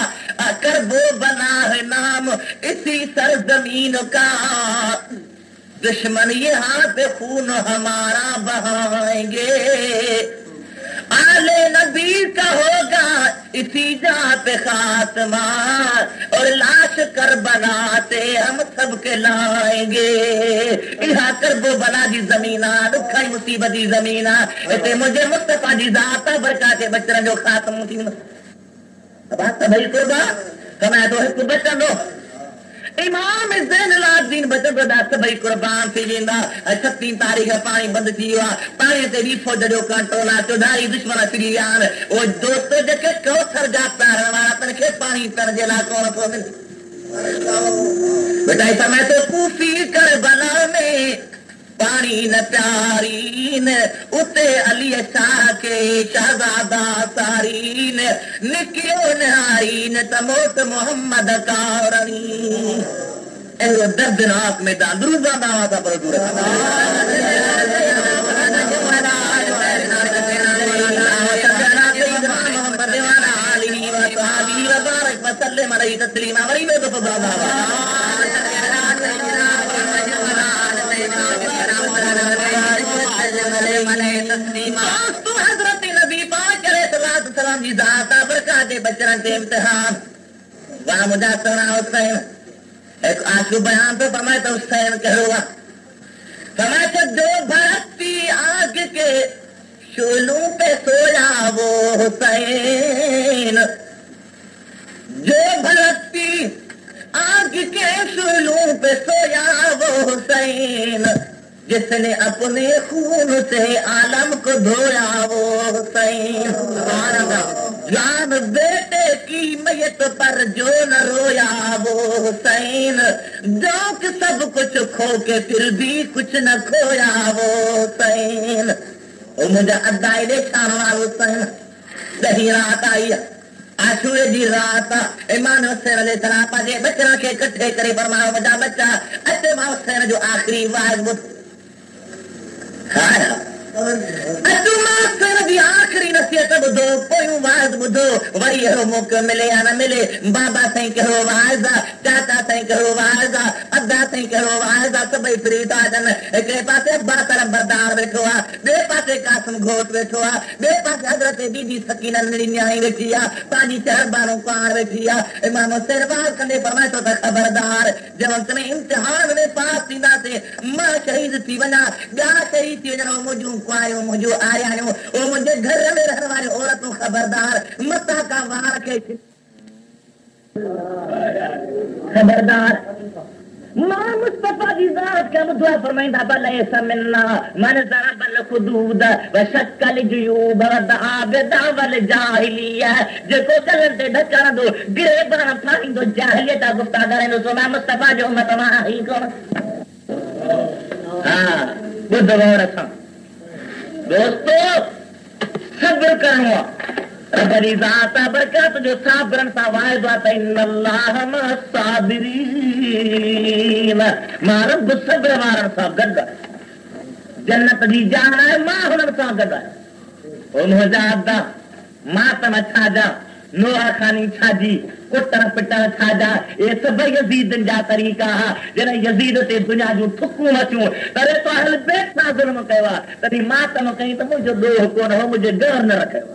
करबो बना है नाम इसी सरजमीन का दुश्मन यहाँ पे खून हमारा बहाएंगे आले नबी का होगा इसी जहाँ पे खात्मा और लाश करबला से हम सबके लाएंगे इहा करबो बला जी ज़मीन आहे ॾुखई मुसीबत जी ज़मीन आहे हिते मुंहिंजे मुस्तफ़ा जी ज़ात बरकात बचड़नि जो ख़ात्मो थींदो भई कुर्बा समय तो हिकु बचंदो इमाम ज़ैनुल आबिदीन बचंदो सभई कुर्बान थी वेंदा 36 तारीख़ पाणी बंदि थी वियो आहे पाणीअ ते बि फ़ौज जो कंट्रोल आहे चौधारी दुश्मन अची विया आहिनि उहे दोस्त जेके कौसर जा पहिरण वारा अथनि खे पाणी पीअण जे लाइ कोन थो मिले बेटा समय तो कूफी करबला में पानी न प्यारीन उते अली शाह के शहजादा सारीन निकियो नारीन तमोत मोहम्मद कारणी एरो दर्दनाक मैदान दुरूदा दावा था पर दूर वसल्लम अलैहि तस्लीमा वरी में तो हजरत नबी पाक अलैहिस्सलाम जी ज़ात बरकात बचड़नि ते इम्तिहान वाह मुंहिंजा सोना हुसैन एक आंसू बयान तो फरमाए तो हुसैन कहिड़ो आहे फरमाए तो जो भड़कती आग के शोलों पे सोया वो हुसैन जो भड़कती आग के शोलों पे सोया वो हुसैन जिसने अपने खून से आलम को धोया वो हुसैन जान बेटे की मैयत पर जो न रोया वो हुसैन जो कि सब कुछ खो के फिर भी कुछ न खोया वो हुसैन मुंहिंजा अदा एॾे शान वारो हुसैन ॾही रात आई आशूरे जी रात इमाम हुसैन अलैहिस्सलाम पंहिंजे बचड़नि खे इकट्ठे करे फरमायो मुंहिंजा बच्चा अचे मां हुसैन जो आख़िरी वाइज़ ॿुध आख़िरी नसीहत ॿुधो पोयूं वाइज़ ॿुधो वरी अहिड़ो मौक़ो मिले या न मिले बाबा साईं कहिड़ो वाइज़ आहे चाचा साईं कहिड़ो वाइज़ आहे अदा पासे कहिड़ो आहे सभई फ्री था अचनि हिकिड़े पासे अब्बास बरदार वेठो आहे ॿिए पासे कासिम घोट वेठो आहे ॿिए पासे हज़रत बीबी सकीना नियाणी वेठी आहे पंहिंजी चहरबानो पाण वेठी आहे इमाम हुसैन वार कंदे फरमाए थो त ख़बरदार जंहिं वक़्त में इम्तिहान में पास थींदासीं मां शहीद थी वञा ॿिया शहीद थी वञनि मुंहिंजूं कुआरियूं मुंहिंजूं आरियाणियूं उहो मुंहिंजे घर में रहण वारियूं औरतूं ख़बरदार मथां का वार खे खबरदार मां मुस्तफा जी ज़ात का दुआ फरमाइंदा बल समन्ना मन ज़रबल खुदूद व शक्कल जुयूब व दावल जाहिलिया जेको गलन ते ढकण दो गिरे बण फाइंदो जाहिलियत गुफ्ता करंदो सो मां मुस्तफा जो उम्मत मां ही कोन हां बुध गौर सां दोस्तो सब्र करणो रब्बी ज़ात बरकत जो साबरन सा वाइदो त इन्नल्लाह मस्साबिरीन मां रब सब्र वारन सा गद जन्नत जी जान है मां हुनन सा गद ओ मुंहिंजा अदा मां त छा जा नोहा खानी छाजी कुटण पिटण छाजा ये सब यजीदन जा तरीक़ा हा जन यजीद ते दुनिया जूं ठुकूं मचियूं तरे तो हल बेट सां ज़ुल्म कयो आहे तॾहिं मां त न कई त मुंहिंजो ॾोह कोन हो मुंहिंजे घर न रखियो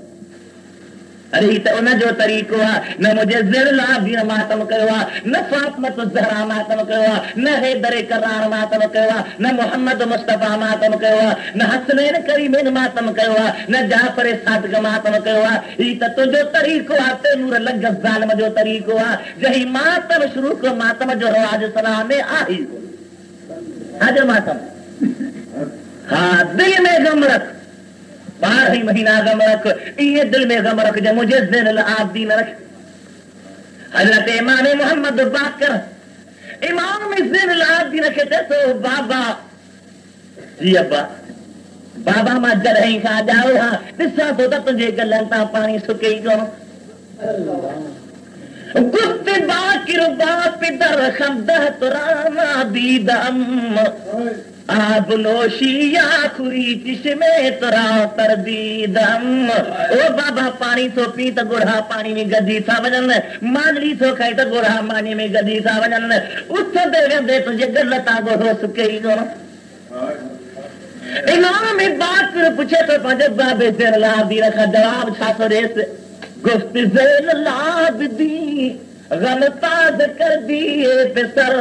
अरे त उनजो तरीक़ो आहे न मुंहिंजे ज़िल आबी मातम कयो आहे न फातिमत ज़हरा मातम कयो आहे न हैदर करार मातम कयो आहे न मोहम्मद मुस्तफा मातम कयो आहे न हसनैन करीमैन मातम कयो आहे न जाफर सादिक मातम कयो आहे ही त तुंहिंजो तरीक़ो आहे तैमूर लग ज़ालिम जो तरीक़ो आहे जही मातम शुरू को मातम जो रवाज इस्लाम में आहे आज मातम हा दिल में गम रख 12 ही महीना गम रख ये दिल में गम रख जो मुझे ज़ैनुल आबिदीन रख हजरत इमाम मोहम्मद बाकर इमाम ज़ैनुल आबिदीन कहते तो बाबा जी अब्बा बाबा मां जॾहिं खां ॼाओ हा ॾिसां थो त तुंहिंजे गलनि तां पाणी सुके ई कोन गुफ्त बाकिर बापिदर खंदह तुराना दीदम आब नोशिया खुरी चिश्मे तुरा तरदीदम ओ बाबा पानी थो पी त गुड़ा पानी में गदी था वञनि मांजरी थो खाई त गुड़ा मानी में गदी था वञनि उथंदे वेंदे तुंहिंजे गल तां गुड़ो सुके ई कोन इमाम बाकिर पुछे थो पंहिंजे बाबे ज़ैनुल आबिदीन खां जवाब छा थो ॾेसि गुफ्त ज़ैनुल आबिदीन गम ताज़ कर दिए पिसर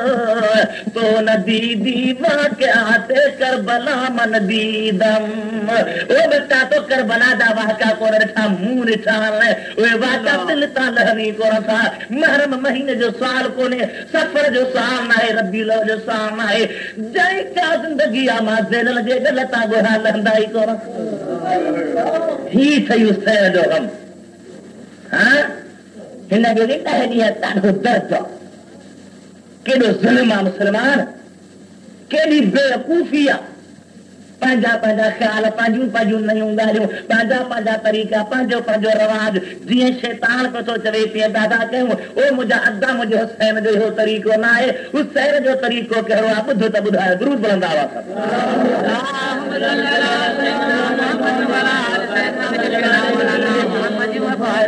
तो न दीदी मां के आते करबला मन दीदम ओ बेटा तो करबला दा वाका कोन ॾिठा मुंहुं ॾिठा उहे वाका दिल तां लहनी कोन था महरम महीने जो साल कोन्हे सफ़र जो साल न आहे रबीउल जो साल न आहे जंहिं का ज़िंदगी आहे मां ज़ैनुल जे दिल तां ॻोल्हा लहंदा ई कोन ही थी हुसैन जो गम हा हिन जो ॾह ॾींहं ॾाढो दर्द केॾो ज़ुल्म आहे मुस्लमान केॾी बेवकूफ़ी आहे पंहिंजा पंहिंजा ख़्याल पंहिंजूं पंहिंजूं नयूं ॻाल्हियूं पंहिंजा पंहिंजा तरीक़ा पंहिंजो पंहिंजो रवाज जीअं शैतान पियो थो चवे तीअं दादा कयूं ओ मुंहिंजा अदा मुंहिंजे हुसैन जो इहो तरीक़ो न आहे हुसैन जो तरीक़ो कहिड़ो आहे ॿुधो त ॿुधायो दुरूद बुलंद आवाज़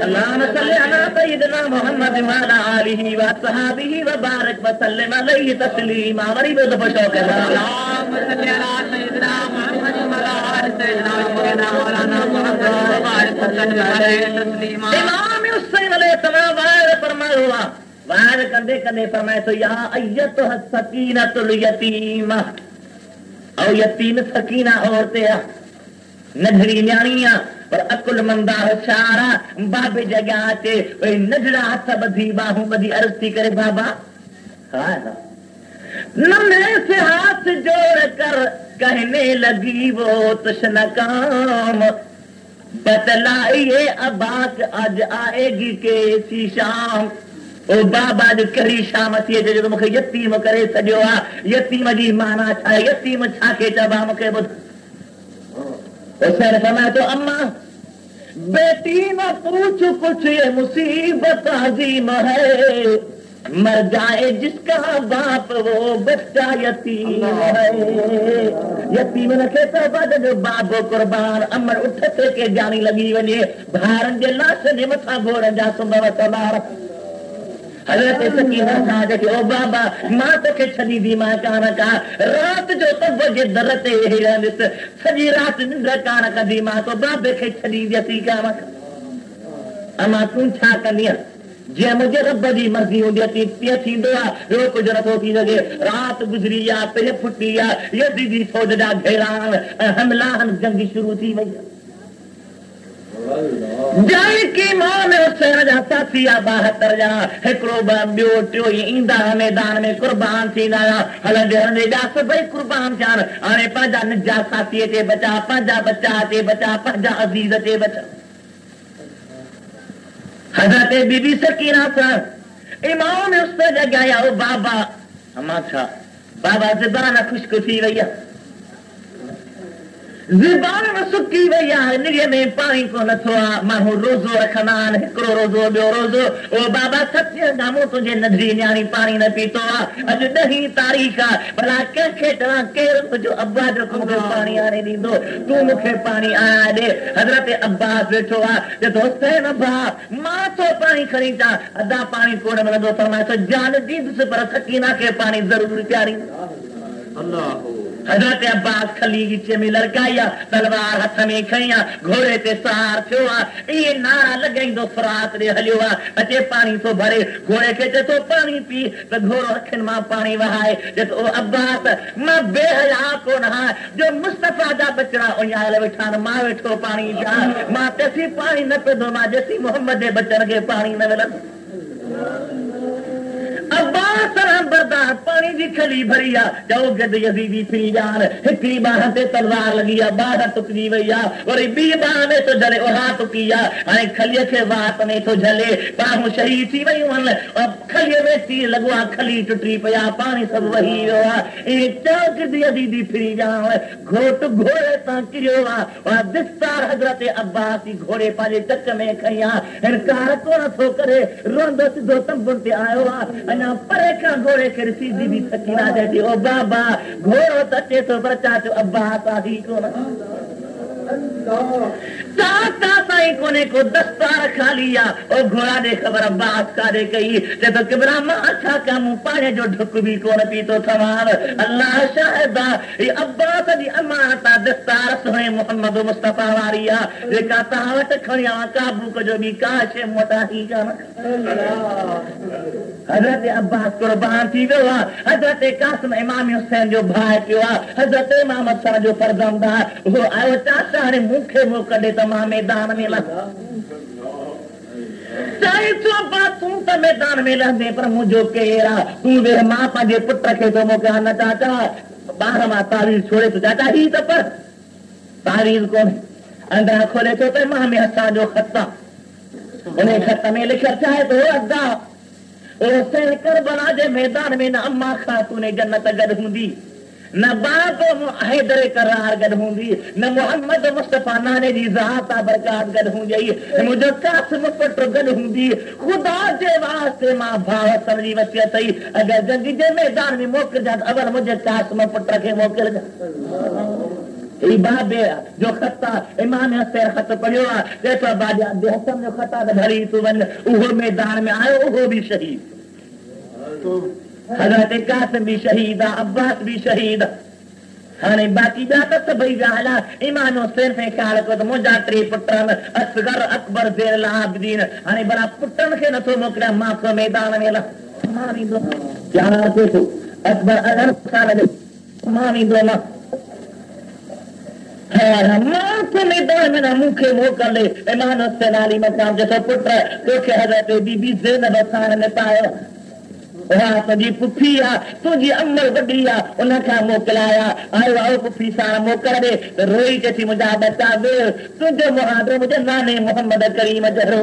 اللهم صل على سيدنا محمد وعلى آله وصحبه وبارك وسلم عليه تسليما غريب البشوك اللهم صل على سيدنا محمد وعلى آل سيدنا محمد وبارك وسلم عليه تسليما इमाम हुसैन अलैहिस्सलाम वार फरमायो वार कंदे कंदे फरमाए तो या अय्यतुह सकीनतुल यतीमा औ यतीम सकीना औरते नढड़ी न्याणिया पर अकुल मंदा होशियारा बाबे जगह अचे वही नढड़ा हथ ॿधी बाहूं ॿधी अर्ज़ थी करे बाबा हाँ नन्हे से हाथ जोड़ कर कहने लगी वो तुश्न काम बतलाइए अबाक आज आएगी कैसी शाम ओ बाबा जो कहिड़ी शाम अची अचे जो मूंखे यतीम करे छॾियो आहे यतीम जी माना छा आहे यतीम छा खे चइबो आहे मूंखे ॿुध हुसैन फरमाए तो अम्मा बेटी न पूछ कुछ ये मुसीबत अजीम है मर जाए जिसका बाप वो बच्चा यतीम है यतीम न खे त वॾो जो बाबो कुर्बान अमर उठ ते के जानी लॻी वञे भारनि जे लाश जे मथां घोड़नि जा सुंभ वठंदा हज़रत सकीना सां जेके ओ बाबा मां तोखे छॾी दी मां कान का रात जो तब जे दर ते वेही रहंदसि सॼी राति निंड कान कंदी मां तो बाबे खे छॾी वियसी कान अमा तूं छा कंदीअ जीअं मुंहिंजे रब जी मर्ज़ी हूंदी अची तीअं थींदो आहे ॿियो कुझु नथो थी सघे राति गुज़री आहे पेर फुटी आहे यज़ीदी फ़ौज जा घेरान ऐं हमलाहन जंग शुरू थी वई की मां में हुसैन जा साथी आहे 72 ॼणा हिकिड़ो ॿियो टियों ईंदा मैदान में कुर्बान थींदा हलंदे हलंदे जा सभई कुर्बान थिया हाणे पंहिंजा निजा साथी अचे बचा पंहिंजा बच्चा अचे बचा पंहिंजा अज़ीज़ अचे बचा हज़रत बीबी सकीना सां इमाम उस्ताद जॻाया ओ बाबा अमा छा बाबा ज़बान खुश्क थी वई आहे ज़बान सुकी वई आहे निरीअ में पाणी को नथो आहे माण्हू रोज़ो रखंदा आहिनि हिकिड़ो रोज़ो ॿियो रोज़ो ओ बाबा सच ॾामो तुंहिंजे नंढी न्याणी पाणी न पीतो आहे अॼु 10 तारीख़ आहे भला कंहिंखे चवां केरु मुंहिंजो अब्बा जो मूंखे पाणी आणे ॾींदो तूं मूंखे पाणी आणे ॾे हज़रत अब्बास वेठो आहे चए थो हुसैन अब्बा मां थो पाणी खणी अचां अदा पाणी कोन मिलंदो फरमाए थो जान ॾींदुसि पर सकीना खे पाणी ज़रूरु पियारींदो हज़रत अब्बास खली गीचे में लड़काई तलवार हथ में खई घोड़े ते सवार थियो इहे नारा लॻाईंदो फरात ॾे हलियो अचे पाणी थो भरे घोड़े खे चए थो पाणी पी त घोड़ो अखियुनि मां पाणी वहाए चए थो अब्बास मां बेहया कोन आहियां जो मुस्तफ़ा जा बचड़ा उञायल वेठा आहिनि मां वेठो पाणी पिया मां तेसी पाणी न पींदो मां जेसी मोहम्मद जे बचन खे पाणी न मिलंदो अब्बास बरदार पानी जी खली भरी जाओ गद यजीदी फिरी जान हिकड़ी बाह ते तलवार लगी बाह टुकजी वई वरी बी बाह में तो जले ओहा टुकी हाणे खलीअ खे वात में तो झले बाहूं शहीद थी वयूं आहिनि खलीअ में तीर लॻो खली टुटी पिया पाणी सभु वही वियो आहे चओ गद यजीदी फिरी जान घोट घोड़े तां किरियो दिस्तार हज़रत अब्बास जी घोड़े पंहिंजे टक में खई इनकार कोन थो करे रोंदो सिधो तंबुनि ते आयो परे खां घोड़े खे ॾिसी बीबी सकीना चए ओ बाबा घोड़ो त अचे थो पर चाचो अब्बास आहे कोन साईं कोने को दस्तार खाली ओ घोड़ा ॾे ख़बर अब्बास काॾे कई चए थो किबरा मां छा कयां मूं पाणी जो ढुक बि कोन पीतो थवां अल्लाह शाहिद आहे अब्बास जी अमानत दस्तार सुहिणे मोहम्मद मुस्तफ़ा वारी आहे जेका तव्हां वटि खणी काबू कजो बि का शइ मूं वटि कान हज़रत अब्बास कुर्बान थी वियो आहे हज़रत कासिम इमाम हुसैन जो भाउ पियो आहे हज़रत इमाम हसन जो फर्ज़ंद आहे उहो आयो चाचा हाणे मूंखे मोकिले त मां मैदान में लॻा तूं त मैदान में लहंदे पर मुंहिंजो केरु आहे तूं वेह मां पंहिंजे पुट खे थो मोकिलियां न चाचा ॿार मां तावीज़ छोड़े थो चाचा ही त पर तावीज़ कोन्हे अंदरां खोले थो त मां में असांजो ख़त आहे उन ख़त में लिखियल छाहे थो अदा हुसैन करबला जे मैदान में न अम्मा ख़ातून जन्नत गॾु हूंदी न बाप हैदर करार गॾु हूंदी न मोहम्मद मुस्तफ़ा नाने जी ज़ात बरकात गॾु हूंदी मुंहिंजो कासिम पुट गॾु हूंदी ख़ुदा जे वास्ते मां भाउ सम्झी वसियत अथई अगरि जंग जे मैदान में मोकिलिजां त अवल मुंहिंजे कासिम पुट खे मोकिलिजां बाबे जो ख़त आहे इमाम हुसैन ख़त पढ़ियो आहे चए थो बाजा हसन जो ख़त आहे त भरी तूं वञ उहो मैदान में आयो उहो बि शहीद हज़रत कासिम बि शहीद आहे अब्बास बि शहीद हाणे बाक़ी ॿिया त सभई विया हलिया इमाम हुसैन सां ख़्यालु कयो त मुंहिंजा 3 पुट आहिनि असगर अकबर ज़ैनुल आबिदीन हाणे भला पुटनि खे नथो मोकिलियां मां को मैदान में मां वेंदो अकबर 18 साल जो मां वेंदो मैदान में न मूंखे मोकिले इमाम हुसैन अली मक़ाम जो पुट तोखे हज़रत बीबी ज़ैनब सां में पायो तुंहिंजी पुफी आहे तुंहिंजी अमर वॾी आहे उन खां मोकिलाया आयो आओ पुफी सां मोकिल ॾे त रोई चए थी मुंहिंजा बचा वेह तुंहिंजो मुहादो मुंहिंजे नाने मोहम्मद करीम जहिड़ो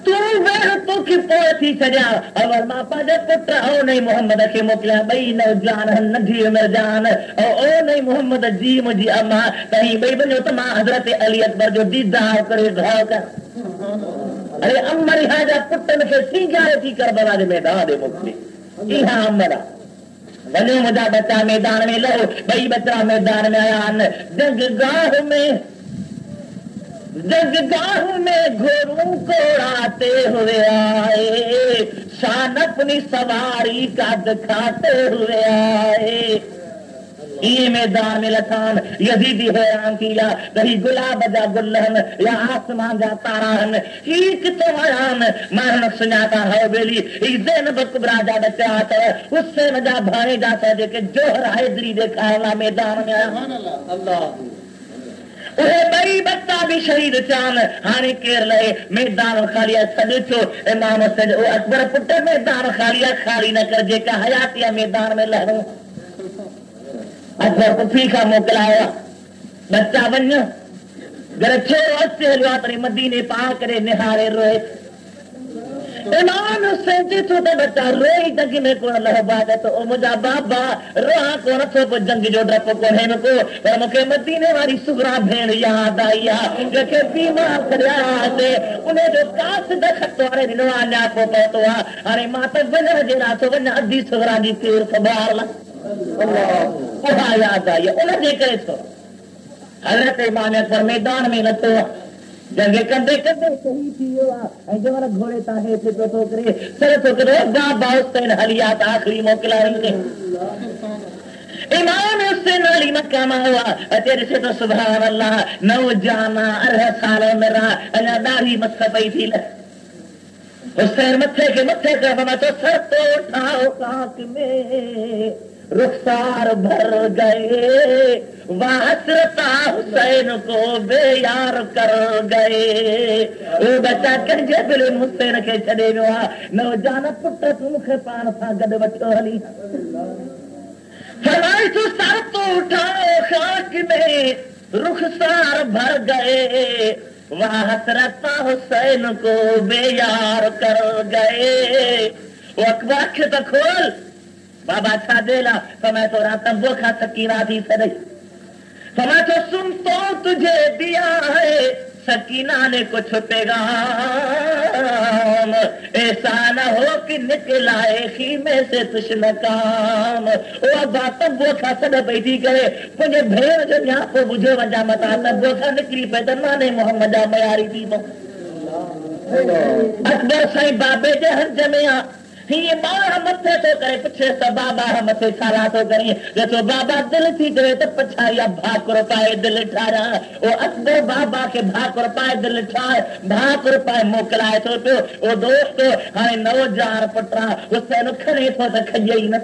तूं वेह तोखे पोइ थी छॾियां अवल मां पंहिंजे पुट ओ नई मोहम्मद खे मोकिलियां ॿई नौजवान नंढी उमिरि जान ओ नई मोहम्मद जी मुंहिंजी अमा तव्हीं ॿई वञो त मां हज़रत अली अकबर जो दीदार करे घाव कर अरे अमर जा पुटनि खे सींगारे थी करबला जे मैदान ते मोकिले इहा अमर आहे वञो मुंहिंजा बच्चा मैदान में लहो ॿई बच्चा मैदान में आया आहिनि जंग गाह में जगगाह में घोड़ों को उड़ाते हुए आए, शान अपनी सवारी का दिखाते हुए आए। ये मैदान में लखान यजीदी हैरान किया, कहीं गुलाब जा गुल्हन या आसमान जा ताराहन एक तोयान मारन सुञाता है बेली ज़ैनब कुबरा जा बचा था उससे मजा भाने जा सके कि जोहर हैदरी देखा है मैदान में। अल्लाह उहे बई बच्चा भी शहीद चान हाणे केर लहे मैदान खालिया सॾ थो इमाम हुसैन ओ अकबर पुट मैदान खालिया खाली न कर जेका हयातिया मैदान में लहरो। अकबर पुफी खां मोकिलाया बच्चा वञ घर छोरो अचे हलियो आहे तरी मदीने पा करे निहारे रोए। इमाम हुसैन जे थो त बच्चा रोई जंग में कोन लहबा तो ओ मुंहिंजा बाबा रोहा कोन थो पोइ जंग जो डप कोन्हे न को पर मूंखे मदीने वारी सुगरा भेण याद आई आहे जंहिंखे बीमार करियासीं उन जो कास दखतो हाणे ॾिनो आहे न्यापो पहुतो आहे। हाणे मां त वञण जे लाइ थो वञा अधी सुगरा जी केर संभाल उहा याद आई उनजे करे थो हज़रत इमाम अकबर मैदान में लथो जंग कंदे कंदे सही थी वियो आहे ऐं जंहिं घोड़े तां हेठि पियो थो करे सर थो करे बाबा हुसैन हलिया त आख़िरी मोकिलाईंदे इमाम हुसैन अली मक्का मां हुआ अचे ॾिसे तो सुभान अल्लाह नौजाना 18 साल उमिरि अञा ॾाढी मस पई थी हुसैन मथे खे मथे कर मां तो सर तो उठाओ काक में रुखसार भर गए वासरता हुसैन को बेयार कर गए। वो बच्चा कंहिंजे दिलि हुसैन खे छॾे वियो आहे नौजान पुट तूं मूंखे पाण सां गॾु वठो हली फरमाई तूं सर तो उठाओ खाक में रुखसार भर गए वासरता हुसैन को बेयार कर गए। वो अकबर खे त खोल बाबा छा देला समय तो रात बोखा सकीना थी सदई समय तो सुन तो तुझे दिया है सकीना ने कुछ पैगाम ऐसा न हो कि निकलाए खीमे से तुझ काम। ओ बात बोखा सद बैठी करे मुझे भेड़ जो न्यापो बुझो वजा मता न बोखा निकली पे त नाने मोहम्मद मयारी थी अकबर साईं बाबे जे हंज में आ ये बारह मथे तो करे पुछे तो बाबा मथे साला तो करे जो तो बाबा दिल थी करे तो पछाया भाकुर पाए दिल ठारा ओ अकबर बाबा के भाकुर पाए दिल ठार भाकुर पाए मोकलाए तो पियो ओ दोस्तो हाणे नौजार पुटरा हुसैन खणे थो त खजे ई न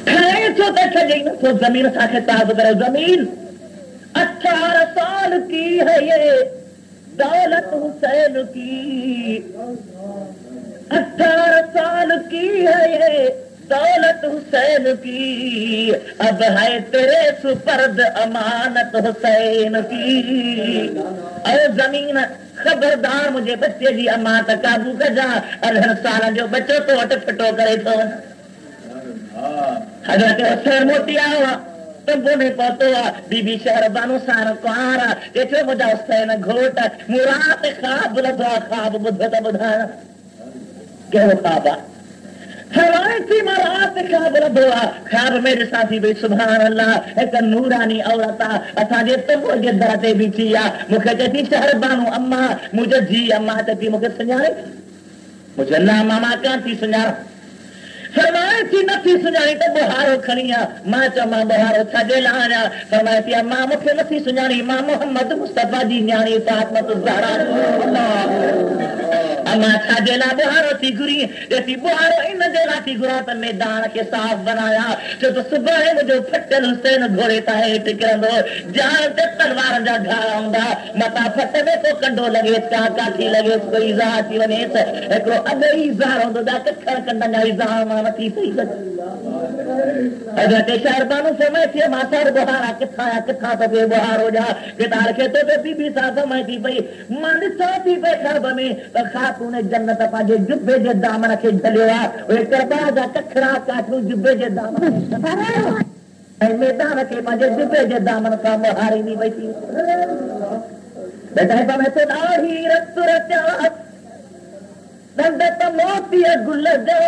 खणे थो त खजे ई न तो जमीन सा खिताब करे जमीन 18 साल की है ये दौलत हुसैन की 18 साल की है ये दौलत हुसैन की अब है तेरे सुपर्द अमानत हुसैन की। अरे जमीन खबरदार मुझे बच्चे जी अमानत काबू कजा 18 साल जो बच्चो तो वट फिटो करे थो हज़रत हुसैन मोटिया हुआ तंबो में पहुतो आहे बीबी शहर बानो सार कुआरा जेको मुंहिंजा हुसैन घोट मुराद ख़्वाब लधो ख़्वाब ॿुध त ॿुधायां कहिड़ो ख़्वाब आहे हवायती मरात ख़्वाब लधो आहे ख़्वाब में ॾिसां थी भई सुभान अल्लाह हिकु नूरानी औरत आहे असांजे तंबो जे दर ते बीठी आहे मूंखे चए थी शहर बानो अम्मा मुंहिंजो जी अम्मा चए थी मूंखे सुञाणे मुंहिंजो नाम मां कान थी सुञाणा फरमाए थी नथी सुञाणी त बुहारो खणी आ मां चयो बुहारो छॾे लाहियां फरमाए थी मां मूंखे नथी सुञाणी मां मोहम्मद मुस्तफ़ा जी न्याणी फातिमा ज़हरा अम्मा छॾे ला बुहारो थी घुरी जेसी बुहारो इन जे लाइ थी घुरा त मैदान खे साफ़ बनाया छो त सुभाणे मुंहिंजो फटियल हुसैन घोड़े तां हेठि किरंदो जान ते तलवार जा घार हूंदा मथां फट में को कंडो लॻेसि का काठी लॻेसि कोई ज़ाह थी वञेसि हिकिड़ो अॻ ई ज़ार हूंदो जा कखर कंडनि जा ज़ाह मां नथी सही हज़रत शहरबानो समय थी मासार बुहारा किथां तो थिए बुहारो जा कितार खे तो बीबी सां समय थी पई मां ॾिसां थी पई ख़्वाब में त ख़ातून जन्नत पंहिंजे जुबे जे दामन खे झलियो आहे उहे करबा जा कखरा काठूं जुबे जे दामन ऐं मैदान खे पंहिंजे जुबे जे दामन खां मुहारींदी पई थी बेटा समय तो ॾाढी रत रचा दंद त मोतीअ गुल जा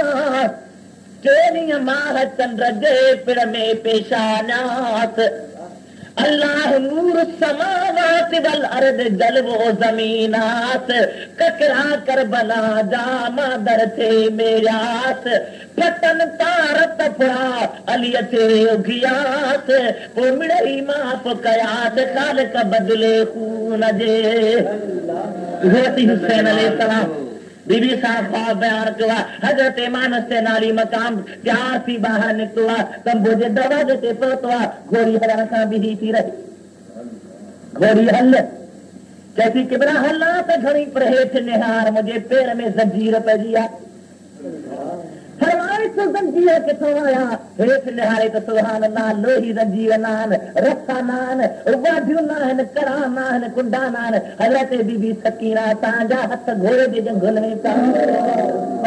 चेनी माह चंद्र जे पिण में पेशानात अल्लाह नूर समावात वल अर्द जलवो ज़मीनात ककरा करबला जा मादर थे मेरास पटन तारत फड़ा अली तेरे उगियास वो मिड़ई माफ कयास खाल का बदले खून जे हुसैन अलैहिस्सलाम बीबी साहब ख्वाब बयान किया हजरत इमाम से नाली मकाम प्यार सी बाहर निकला तब मुझे दरवाजे से पहुंचा घोड़ी हला सा भी थी रही घोड़ी हल कैसी किबरा हल्ला तो घड़ी परहेज निहार मुझे पैर में जंजीर पजिया फरमाए तो जंजीर किथों आया हेठ निहारे तो सुभान अल्लाह लोही जंजीर नान रस्सा नान वादियो नान कड़ा नान कुंडा नान हजरत बीबी सकीना तांजा हथ घोड़े दे जंगल में था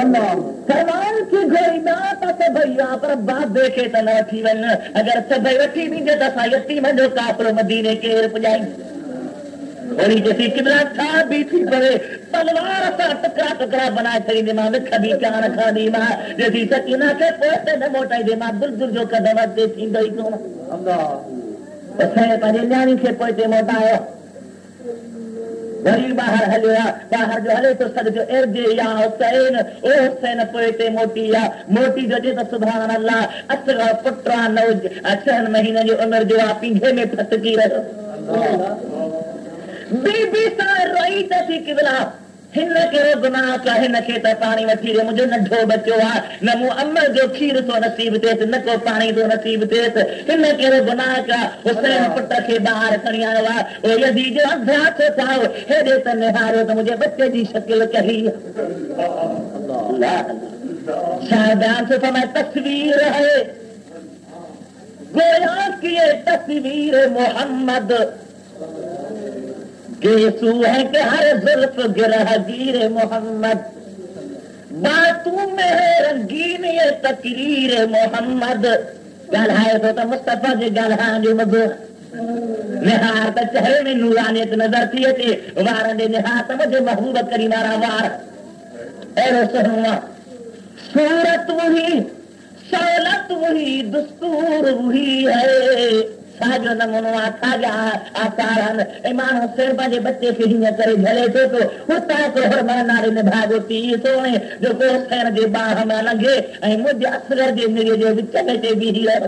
अल्लाह फरमाए कि घोड़ी ना तो भैया पर बात देखे तो न थी वन अगर सब वठी भी जे दसा यतीम जो काफिर मदीने के पुजाई घोड़ी जैसी किबला था बीठी पड़े तलवार सा टकरा टकरा बना छड़ी दिमाग में खबी क्या रखा दी मां जैसी सकीना के पोते न मोटाई दिमाग दुल जो कदम दे थींदो ही कोन अल्लाह असे पंहिंजे न्याणी खे पोते मोटायो वरी बाहर हलिया बाहर जो हले तो सद जो इर्दे या हुसैन ओ हुसैन पोते मोटी या मोटी जो जे तो सुभान अल्लाह असगर पुत्रा नौज 6 महीने जो उम्र जो पिंघे में फटकी रहो बीबी सा रोई थी किबला हिन कहिड़ो गुनाह कयो हिन खे त पाणी वठी ॾे मुंहिंजो नंढो बच्चो आहे न मूं अमल जो खीर थो नसीब थिएसि न को पाणी थो नसीब थिएसि हिन कहिड़ो गुनाह कयो हुसैन पुट खे ॿाहिरि खणी आयो आहे यज़ीद जो अंधा थो थाव हेॾे त निहारियो त मुंहिंजे बच्चे जी शकिल कही छा बयान थो समय तस्वीर है गोया की ये तस्वीर मोहम्मद गेसू है कि हर जुल्फ गिरहगीर मोहम्मद बातों में है रंगीन ये तकरीर मोहम्मद ॻाल्हाए थो त मुस्तफ़ा जे ॻाल्हाइण जो मज़ो निहार त चेहरे में नूरानियत नज़र थी अचे वारनि ॾे निहार त मुंहिंजे महबूब करीम वारा वार अहिड़ो सुहिणो सूरत वही सौलत वही दुस्तूर वही है साजो नमूनो साजा आसार इमाम हुसैन पंहिंजे बच्चे खे हीअं करे झले थो तो हुतां हिकिड़ो मरनारे में भाॻो थी सोणे जो को हुसैन जे बाह में लंघे ऐं मुंहिंजे असगर जे मिरीअ जे विच में ते बीही रत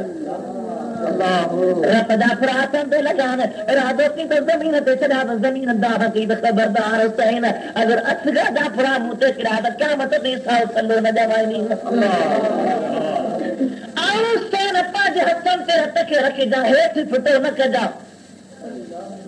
जा फुरातनि ते लॻान इरादो की त ज़मीन ते छॾिया त ज़मीन दाह कई त ख़बरदार हुसैन अगरि असगर जा फुरा मूं ते किरिया त क़यामत ते साओ थल्लो न ॼमाईंदी पंहिंजे हथनि ते हथ खे रखिजा हेठि फिटो न कजा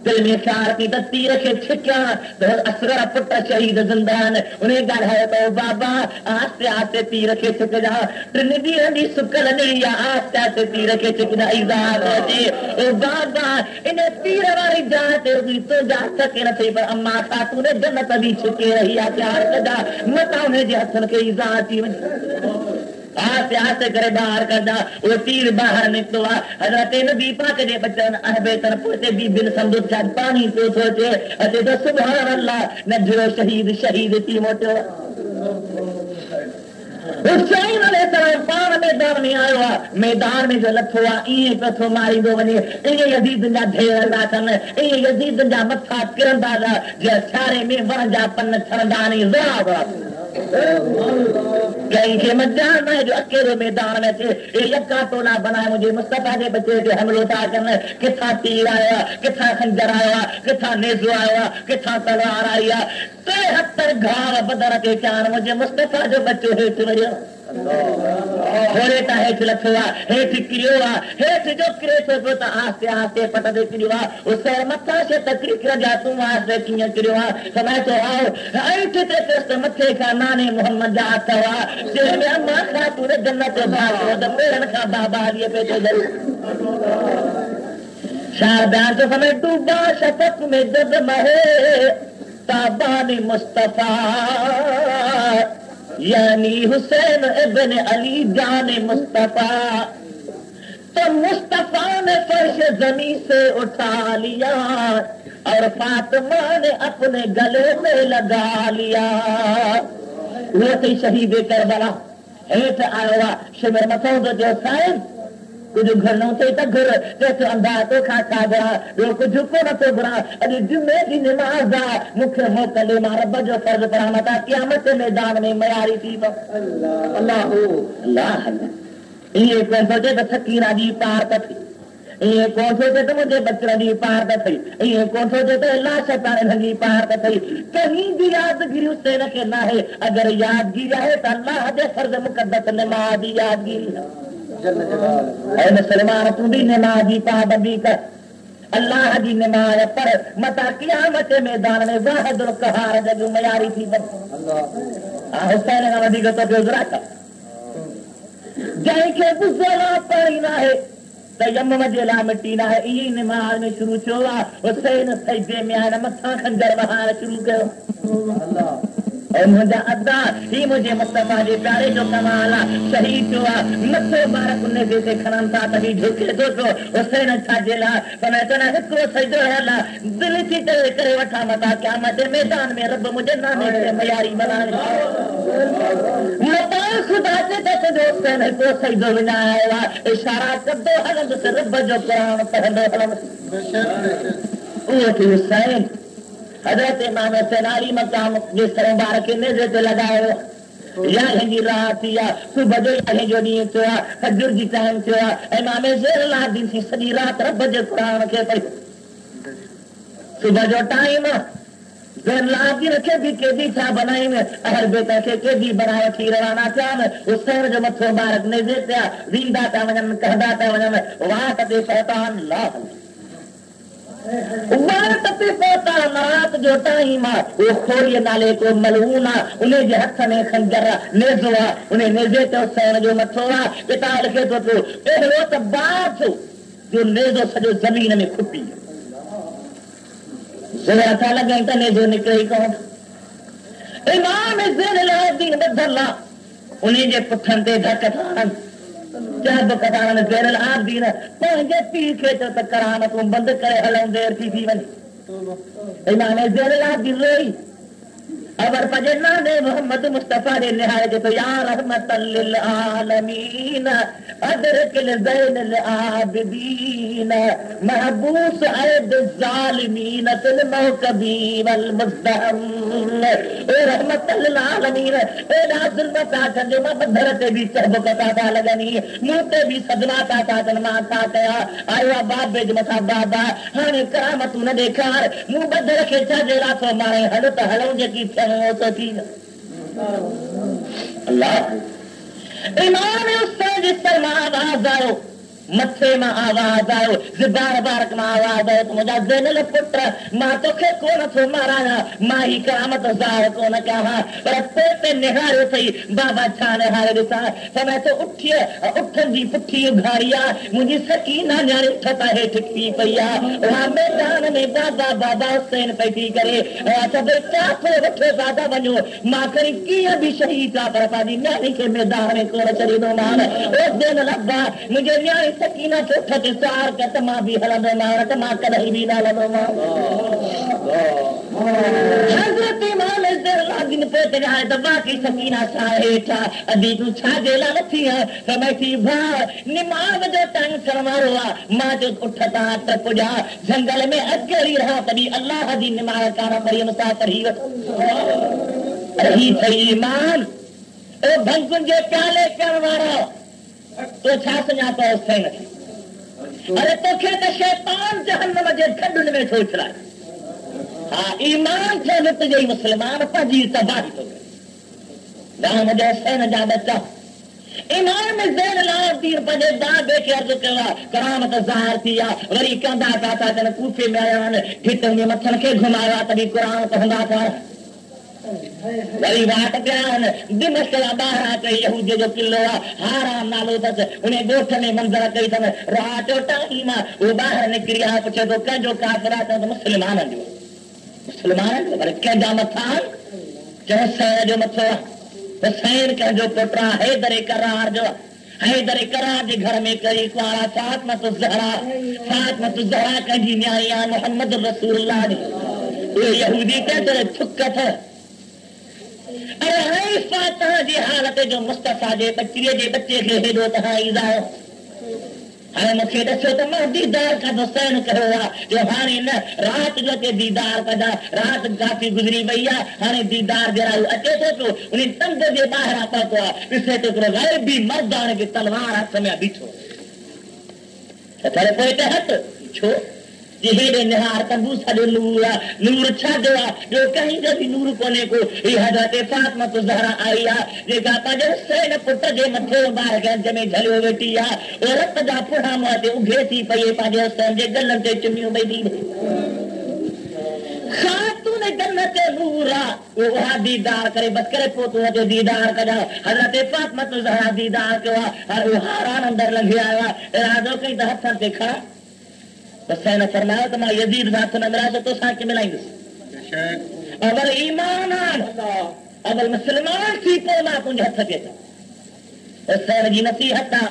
दिल में ख्याल की त तीर खे छिकिया त असगर पुट शहीद ज़िंदान उन ॻाल्हायो त बाबा आस्ते आस्ते तीर खे छिकजा टिन ॾींहंनि जी सुकल ॾेई आस्ते आस्ते तीर खे छिकजा इज़ार अचे ओ बाबा इन तीर वारी जाइ ते तो जा सके न थी पर अम्मा खातून जन्नत बि छिके रही आहे प्यार कजा मता हुन जे हथनि खे इज़ार थी वञे आस्ते आस्ते करे बाहर कजा वो तीर बाहर निकतो हजरत नबी पाक जे बचन अहबेतन पोते भी बिन समझ छा पानी पियो थो अचे अचे तो सुभान अल्लाह नंढो शहीद थी मोटियो हुसैन अलैहिस्सलाम पाण मैदान में आयो आहे मैदान में जो लथो आहे ईअं पियो थो मारींदो वञे ईअं यज़ीद जा ढेर था थियनि ईअं यज़ीद जा मथा किरंदा था जीअं छारे में वण जा पन छरंदा नी ज़रा कहीं के मजान जो अकेले मैदान में थे यका टोला बनाए मुझे मुस्तफा के बच्चे के हमलो था करने किथा तीर आया किथा खंजर आया किथा नेजो आया किथा तलवार आई 73 घाव बदर के चान मुझे मुस्तफा जो बच्चो हेठ वरियो थोड़े ता हेठ लथो हेठ किरियो हेठ जो किरे थो पियो त आस्ते आस्ते पट ते किरियो उस मथा से तकरी कर जा तू आस्ते कीअं किरियो समय तो आओ ऐठ ते कस्त मथे का नाने मोहम्मद जा हथ से में अम्मा खातून जन्नत भागो त पेरन का बाबा लिए पे तो जल शार बयान तो समय डूबा शफक में जब महे ताबानी मुस्तफा यानी हुसैन इब्न अली जान मुस्तफा तो मुस्तफा ने फर्श जमीन से उठा लिया और फातिमा ने अपने गले में लगा लिया वो थी शहीद करबला हेठ आयो शिविर मथो तो जो साईं कुछ घर न थे त घर तो अंधा तो खा घरा ॿियो कुझु कोन थो घुरा अॼु जुमे जी निमाज़ आहे मूंखे मोकिले मां रब जो फर्ज़ पढ़ा मता क़यामत मैदान में मयारी थी अल्लाह अल्लाह इहे कोन सोचे त सकीना जी पार त थी इहे कोन सोचे त मुंहिंजे बचड़नि जी पार त थई इहे कोन सोचे त लाश पाणनि जी पार त थई कहीं बि यादगिरी हुसैन खे न आहे अगरि यादगिरी आहे त अल्लाह जे फर्ज़ मुक़द्दस नमाज़ जी यादगिरी ऐं मुस्लमान तूं बि नमाज़ जी पाबंदी कर अल्लाह जी नमाज़ पर मता क़यामत मैदान में वाहिदुल क़हार जॻ मयारी थी हुसैन खां वधीक तो ॿियो ज़रा जंहिंखे गुज़रा पाणी न आहे त यम जे लाइ मिटी न आहे इहे नमाज़ में शुरू थियो आहे हुसैन सजदे में आहे मथां खंजर वहाइण शुरू कयो मुंहिंजा अदा ही मुंहिंजे मुस्तफ़ा जे प्यारे जो कमाल आहे शहीद थियो आहे मथो बारक उन ते खणनि था त बि झुके थो पियो हुसैन छाजे लाइ पर चवंदा हिकिड़ो सजदो हल आहे दिलि थी करे वठां मता क़यामत मैदान में रब मुंहिंजे नाले खे मयारी बनाए ख़ुदा जे तुंहिंजो हुसैन हिकिड़ो सजदो विञायो आहे इशारा कंदो हलंदुसि रब जो क़ुरान पढ़ंदो हलंदुसि उहो थी हुसैन हज़रत इमाम हुसैन आली मक़ाम जे सरबार खे नेज़े ते लॻायो यारहें जी रात थी आहे सुबुह जो यारहें जो ॾींहुं थियो आहे फजर जी टाइम थियो आहे इमाम ज़ैनुलाब्दीन थी सॼी राति रब जे क़ुरान खे पढ़ियो सुबुह जो टाइम ज़ैनुलाब्दीन खे बि केदी छा बनाई अहल बेत खे केदी बनाए थी रवाना थिया आहिनि हुसैन जो मथो बारक नेज़े ते आहे वींदा था वञनि कहंदा था वञनि वात ते शैतान लाह रात जो टाइम आहे उहो खोलीअ नाले को मलून आहे उन जे हथ में खंजर नेज़ो आहे उन नेज़े ते हुसैन जो मथो आहे किताब लिखे थो पियो अहिड़ो त बार थियो जो नेज़ो सॼो ज़मीन में खुपी ज़रा था लॻनि त नेज़ो निकिरे ई कोन इमाम ज़ैनुलाब्दीन ॿधल आहे उन जे पुठनि ते धक था हणनि ज़ैनुलाब्दीन पंहिंजे पीउ खे चयो त करान तूं बंदि करे हलऊं देर थी वञे इमाम ज़ैनुलाब्दीन रोई अबर पंहिंजे नाले मोहम्मद मुस्तफ़ा जे निहारे चयो या रहमतल लिल आलमीन अदरकिल ज़ैनुल आबिदीन महबूस ऐद ज़ालिमीन फिल मौकबी वल मुज़दहम ए रहमतल लिल आलमीन एॾा ज़ुल्म था कनि मां बंदर ते बि चबकता था लॻनि मूं ते बि सदमा था कनि मां छा कया आयो आहे बाबे जे मथां बाबा हाणे करामतूं न ॾेखार मूं बंदर खे छाजे लाइ थो मारे हल त हलऊं जेकी इमाम हुसैन जे सर मां आवाज़ आयो मथे मां आवाज़ आयो ज़बान बारक मां आवाज़ आयो मुंहिंजा ज़ैनुल पुट मां तोखे कोन थो मारायां मां ही करामत ज़ाहिर कोन कयां पर पोइ ते निहारियो अथई बाबा छा निहारे ॾिसां समय तो उठनि जी पुठी उघाड़ी आहे मुंहिंजी सकीना न्याणी उठ तां हेठि थी पई आहे उहा मैदान में बाबा बाबा हुसैन पई थी करे भई चाफो वठो दादा वञो मां खणी कीअं बि शहीद आहे पर पंहिंजी न्याणी खे मैदान में कोन छॾींदोमान ज़ैनुल अब्बा मुंहिंजे न्याणी सकीना चोठ ते सार कर त मां बि हलंदोमांव त मां कॾहिं बि न हलंदोमांव हज़रत इमाम ज़ैनुलाब्दीन पोइ ते हाणे त बाक़ी सकीना छा हेठा अॼु तूं छाजे लाइ नथी समय थी भाउ निमाज़ जो टाइम थियण वारो आहे मां चयो उठ तां त पुॼा जंगल में अकेली रहां तॾहिं अलाह जी निमाज़ कान पढ़ी मुसाफ़िर ही थई ईमान ओ भंगुनि जे प्याले करण वारो तो छा सुञातो हुसैन खे अरे तोखे त शैतान जहन्नम जे खॾुनि में थो उछलाए हा ईमान खे लुट गई मुस्लमान पंहिंजी तबाही थो करे मुंहिंजे हुसैन जा बचा इमाम ज़ैनुलाब्दीन पंहिंजे दादे खे अर्ज़ु कयो आहे करामत ज़ाहिर थी आहे वरी कंदा था थियनि कूफे में आया आहिनि घिटनि जे मथनि खे घुमायो आहे तॾहिं क़ुरान पढ़ंदा था वरी वाट पिया आहिनि दिमश्क ॿाहिरां कई यहूदीअ जो किलो आहे हाराम नालो अथसि उन ॻोठ में मंज़र कई अथनि राति जो टाइम आहे उहो ॿाहिरि निकिरी आहे पुछे थो कंहिंजो काफ़िर आहे चवंदो मुस्लमाननि जो पर कंहिंजा मथां चयो हुसैन जो मथो आहे हुसैन कंहिंजो पुटु आहे हैदर करार जो हैदर करार जे घर में कई कुआरा फातिमा ज़हरा कंहिंजी न्याणी आहे मोहम्मद रसूलुल्लाह उहे यहूदी कंहिं थुक थ अरे हाई फातिमा जी हालत जो मुस्तफ़ा जे बचीअ जे बच्चे खे हेॾो तव्हां ईंदा हाणे मूंखे ॾसो त मां दीदार का हुसैन कयो आहे जो हाणे न राति जो अचे दीदार कजा राति काफ़ी गुज़री वई आहे हाणे दीदार जहिड़ा अचे थो पियो उन तंग जे ॿाहिरां पहुतो आहे ॾिसे थो हिकिड़ो ग़ैबी मर्द हाणे खे तलवार हथ में बीठो पोइ त हथ छो जी हेॾे निहार कंदू सॼो नूर आहे नूर छाजो आहे ॿियो कंहिं जो बि नूर कोन्हे को हीअ हज़रत फातिमा ज़हरा आई आहे जेका पंहिंजे हुसैन पुट जे मथे ॿार गंज में झलियो वेठी आहे उहो रत जा फुड़ा मुंहं ते उघे थी पई पंहिंजे हुसैन जे गलनि ते चुमियूं ॿई ख़ातून गन ते नूर आहे उहा दीदार करे बसि करे पोइ तूं अचो दीदार कजां हज़रत फातिमा ज़हरा दीदार कयो आहे हाणे उहो हारान अंदरि लंघी आयो आहे इरादो कई त हथनि ते खा हुसैन फरमायो त मां यज़ीद सां हथ न मिलाए तो सां खे मिलाईंदुसि अवल ईमान अवल मुस्लमान थी पोइ मां तुंहिंजे हथ ते हुसैन जी नसीहत आहे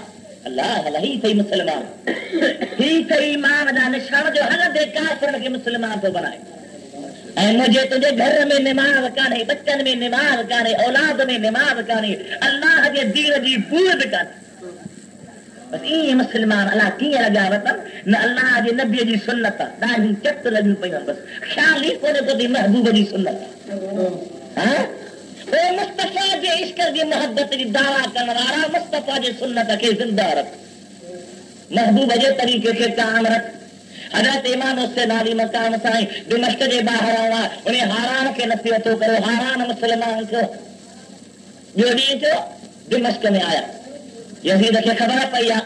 अल्लाह अल्लाह ही थई मुस्लमान ही थई ईमान जा निशान जो हलंदे काफ़िरनि खे मुस्लमान थो बनाए ऐं मुंहिंजे तुंहिंजे घर में निमाज़ कान्हे बच्चनि में निमाज़ कान्हे औलाद में निमाज़ कान्हे अल्लाह जे दीन जी बूर बि कान्हे बस ईअं मुस्लमान अलाह कीअं लॻा वतन न अल्लाह जे नबीअ जी सुन्नत ॾाढी चट लॻियूं पयूं बसि ख़्याल ई कोन्हे को महबूब जी सुन्नत मुस्तफ़ा जे इश्क जी मोहब्बत जी दावा करण वारा मुस्तफ़ा जे सुन्नत खे ज़िंदा रख महबूब जे तरीक़े खे कायम रख हज़रत इमाम हुसैन अली मकाम साईं दिमश्क जे ॿाहिरि आया उन हारान खे नसीहत करो हारान मुस्लमान थियो ॿियो ॾींहुं थियो दिमश्क में आया यज़ीद खे ख़बर पई आहे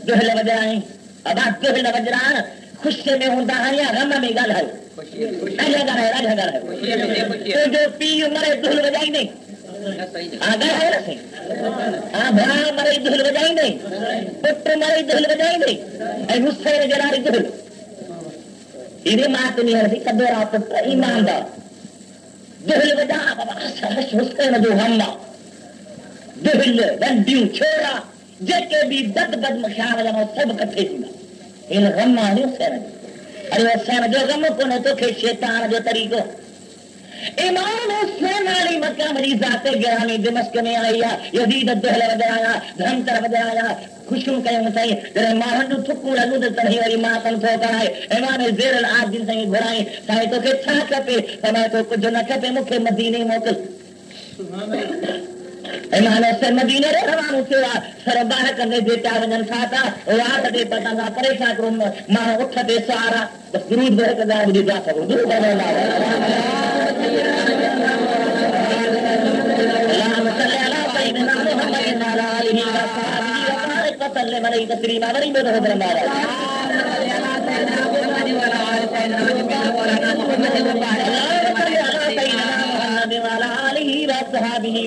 दुहिल वॼाई अबा दुहिल वॼाइण ख़ुशी में हूंदा या गम में ॻाल्हायो तुंहिंजो पीउ मरे दुहिल वॼाईंदे ॻाल्हायो न साईं भाउ मरे दुहिल वॼाईंदे पुट मरे दुहिल वॼाईंदे ऐं हुसैन जहिड़ा दुहिल हेॾे मातमी हलंदी कदोरा पुट ईमानदार दुहिल वॼा हुसैन जो हम आहे दुहिल डंडियूं छोरा जेके बि बद बद ख़्याल सभु कठे थींदा हिन गम आहे हुसैन अरे हुसैन जो गम कोन्हे तोखे शैतान जो तरीक़ो इमाम हुसैन अली मकाम जी ज़ात गिरामी दिमश्क में आई आहे यज़ीद दुहिल वॼाया धमतर वॼाया ख़ुशियूं कयूं साईं जॾहिं माण्हुनि जूं थुकूं लॻूं त तॾहिं वरी मां कमु थो कराए इमाम ज़ेरल आबिदीन साईं घुराई साईं तोखे छा खपे त मां तो कुझु न खपे मूंखे मदीने मोकिल इमाम हुसैन मदीने रे रवानो थियो आहे सर ॿाहिरि कंदे जेका वञनि था था रात ते पतंगा परेशान करो माण्हू उठ ते सहारा बसि दुरूद बि हिकु ॻाल्हि ॿुधी था सघो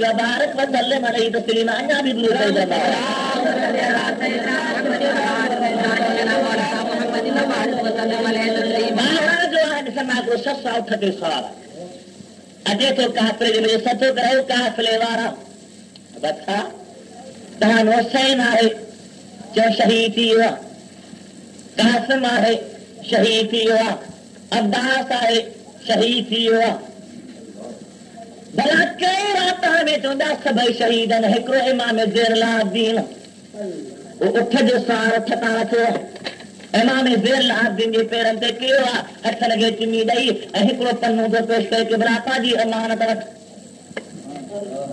वबारक वसल्लम अलैहि तस्लीमा अन्ना भी दुरूद अचे तो काफ़िले में सतो करो काफ़िले वारा बता तहां हुसैन आहे जो शहीद थी वियो कासिम आहे शहीद थी वियो अब्बास आहे शहीद थी वियो भला कई रात में चवंदा सभई शहीद आहिनि हिकिड़ो इमाम ज़ेरलाब्दीन उठ जो सार ठकाण थियो इमाम ज़ेरलाब्दीन जे पेरनि ते कयो आहे हथ लॻे चुमी ॾेई ऐं हिकिड़ो पन्नो थो पेश करे कि भला पंहिंजी अमानत वठ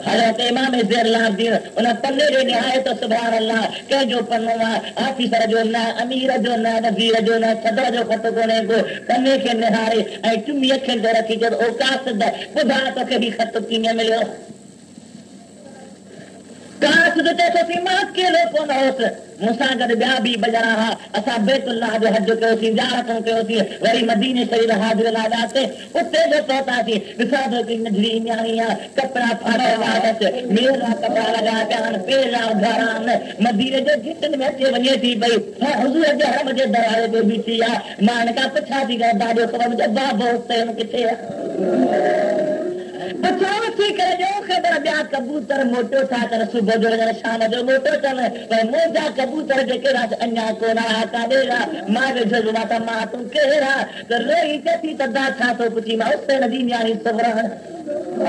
हज़रत इमाम ज़ेरलाब्दीन उन पन्ने जे निहायत सुभान अल्लाह कंहिंजो पन्नो आहे ऑफिसर जो न अमीर जो न वज़ीर जो न सदर जो ख़त कोन्हे को पन्ने खे निहारे ऐं चुमी अखियुनि ते रखी चयो ओ कासिद ॿुधा तोखे बि ख़त कीअं मिलियो कासिद चए थो कि मां अकेलो कोन हुउसि मूंसां गॾु ॿिया बि बजरा हुआ असां बैतुल्लाह जो हज कयोसीं ज़ियारतूं कयोसीं वरी मदीने शरीफ़ हाज़िर लाॻासीं उते जो पहुतासीं ॾिसां थो कि नंढड़ी न्याणी आहे कपिड़ा फाटल आदसि मेरा कपिड़ा लॻाया पिया आहिनि पेरा घरा आहिनि मदीने जे गिटनि में अचे वञे थी पई हुज़ूर जे हरम जे दरवाज़े ते बीठी आहे मां हिन खां पुछां थी ॾाढो ख़बर मुंहिंजो बाबो हुसैन किथे आहे बचाव थी करे ॾियो ख़बर ॿिया कबूतर मोटो था कर सुबुह जो वञण शाम जो मोटो थियनि पर मुंहिंजा कबूतर जेके अञा कोन आया काॾे मां वेठो मां त मां तूं केरु आहे त रोई चए थी त दा छा थो पुछी मां हुसैन जी न्याणी सवरा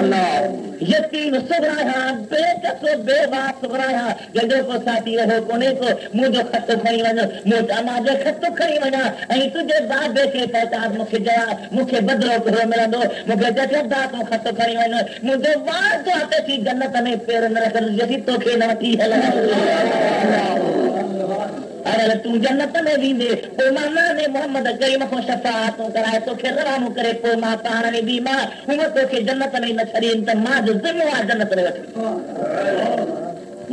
अल्लाह यतीम सुभराया बेकसो बेवास सुभराया जंहिंजो को साथी रहो कोने को मुंहिंजो खत खणी वञो मूं मांजो खत खणी वञा ऐं तुंहिंजे बाबे खे पहचान मूंखे जवाब मूंखे बदिलो कहिड़ो मिलंदो मूंखे जथेदार तूं खत खणी वञ मुंहिंजो वार तो थी जन्नत में पेर न रखंदुसि जॾहिं तोखे न वठी हलंदो अरे तूं जन्नत में वेंदे पोइ मां नाने मोहम्मद करीम खां शफ़ाअतूं कराए तोखे रवानो करे पोइ मां पाण वेंदी मां हूअं तोखे जन्नत में न छॾीनि त मां जो ज़िम्मेवार जन्नत में वठी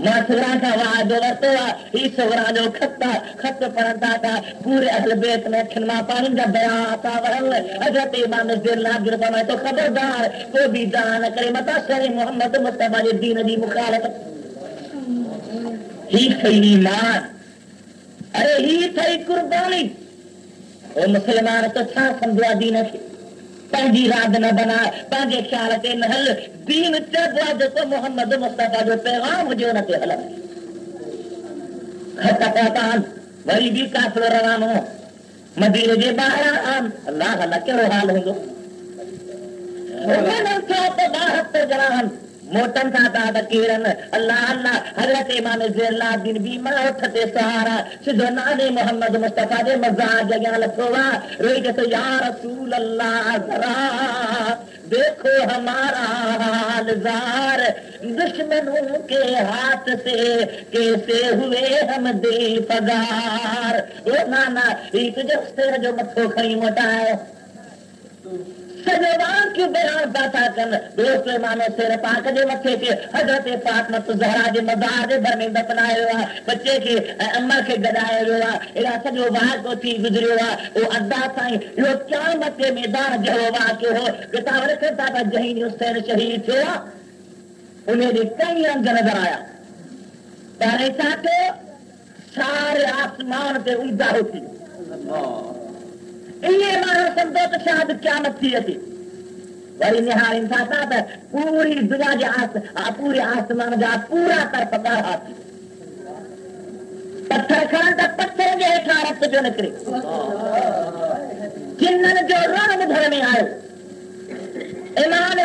मां सुगरा खां वाइदो वरितो आहे ही सुगरा जो खत पढ़ंदा था पूरे अहल बेत में अखियुनि मां पाणी जा बयान था वहल हज़रत इमाम ज़िलाबिर फरमाए तो ख़बरदार को बि दान न करे मता शरे मोहम्मद मुस्तफा जे दीन जी मुखालफत ही थई ईमान अरे ही थई कुर्बानी ओ मुसलमान तो छा समझो आहे दीन खे पंहिंजी राद न बना पंहिंजे ख्याल ते न हल दीन चइबो आहे जेको मोहम्मद मुस्तफा जो पैगाम हुजे हुन ते हल खत पहुता वरी बि काफ़िलो रवानो मदीने जे ॿाहिरां आन अल्लाह अल्लाह कहिड़ो हाल हूंदो 72 ॼणा मोटन था त केरनि अल्लाह अल्लाह हज़रत इमाम ज़ैनुद्दीन बीमार उठ ते सहारा सिधो नाने मोहम्मद मुस्तफा जे मज़ार जे अॻियां लथो आहे रोई चयो या रसूल अल्लाह ज़रा देखो हमारा हाल ज़ार दुश्मनों के हाथ से कैसे हुए हम दिल फगार ओ नाना ही तुझे सिर जो मथो खणी मोटायो सजवान क्यों बयान था कन दोस्त मानो सिर पाक जे मथे के हज़रत फातिमा ज़हरा जे मज़ार जे भर में दफनायो आहे बच्चे के अम्मा के गॾायो वियो आहे एड़ा सॼो वाक़ो थी गुज़रियो आहे ओ अदा साईं इहो क़यामत जे मैदान जहिड़ो वाक़ियो हो किताब लिखनि था त जंहिं ॾींहुं हुसैन शहीद थियो आहे उन ॾींहुं कई रंग नज़र आया पर छा थियो सारे आसमान ते उजाड़ो थी इहे माण्हू सम्झो त शायदि क़यामत थी अचे वरी निहारीनि था त पूरी दुनिया जे पूरे आसमान जा पूरा तरफ़ ॻाढ़ा थी पत्थर खणनि त पत्थर जे हेठां रत पियो निकिरे किननि जो रण ॿुधण में आयो इमाम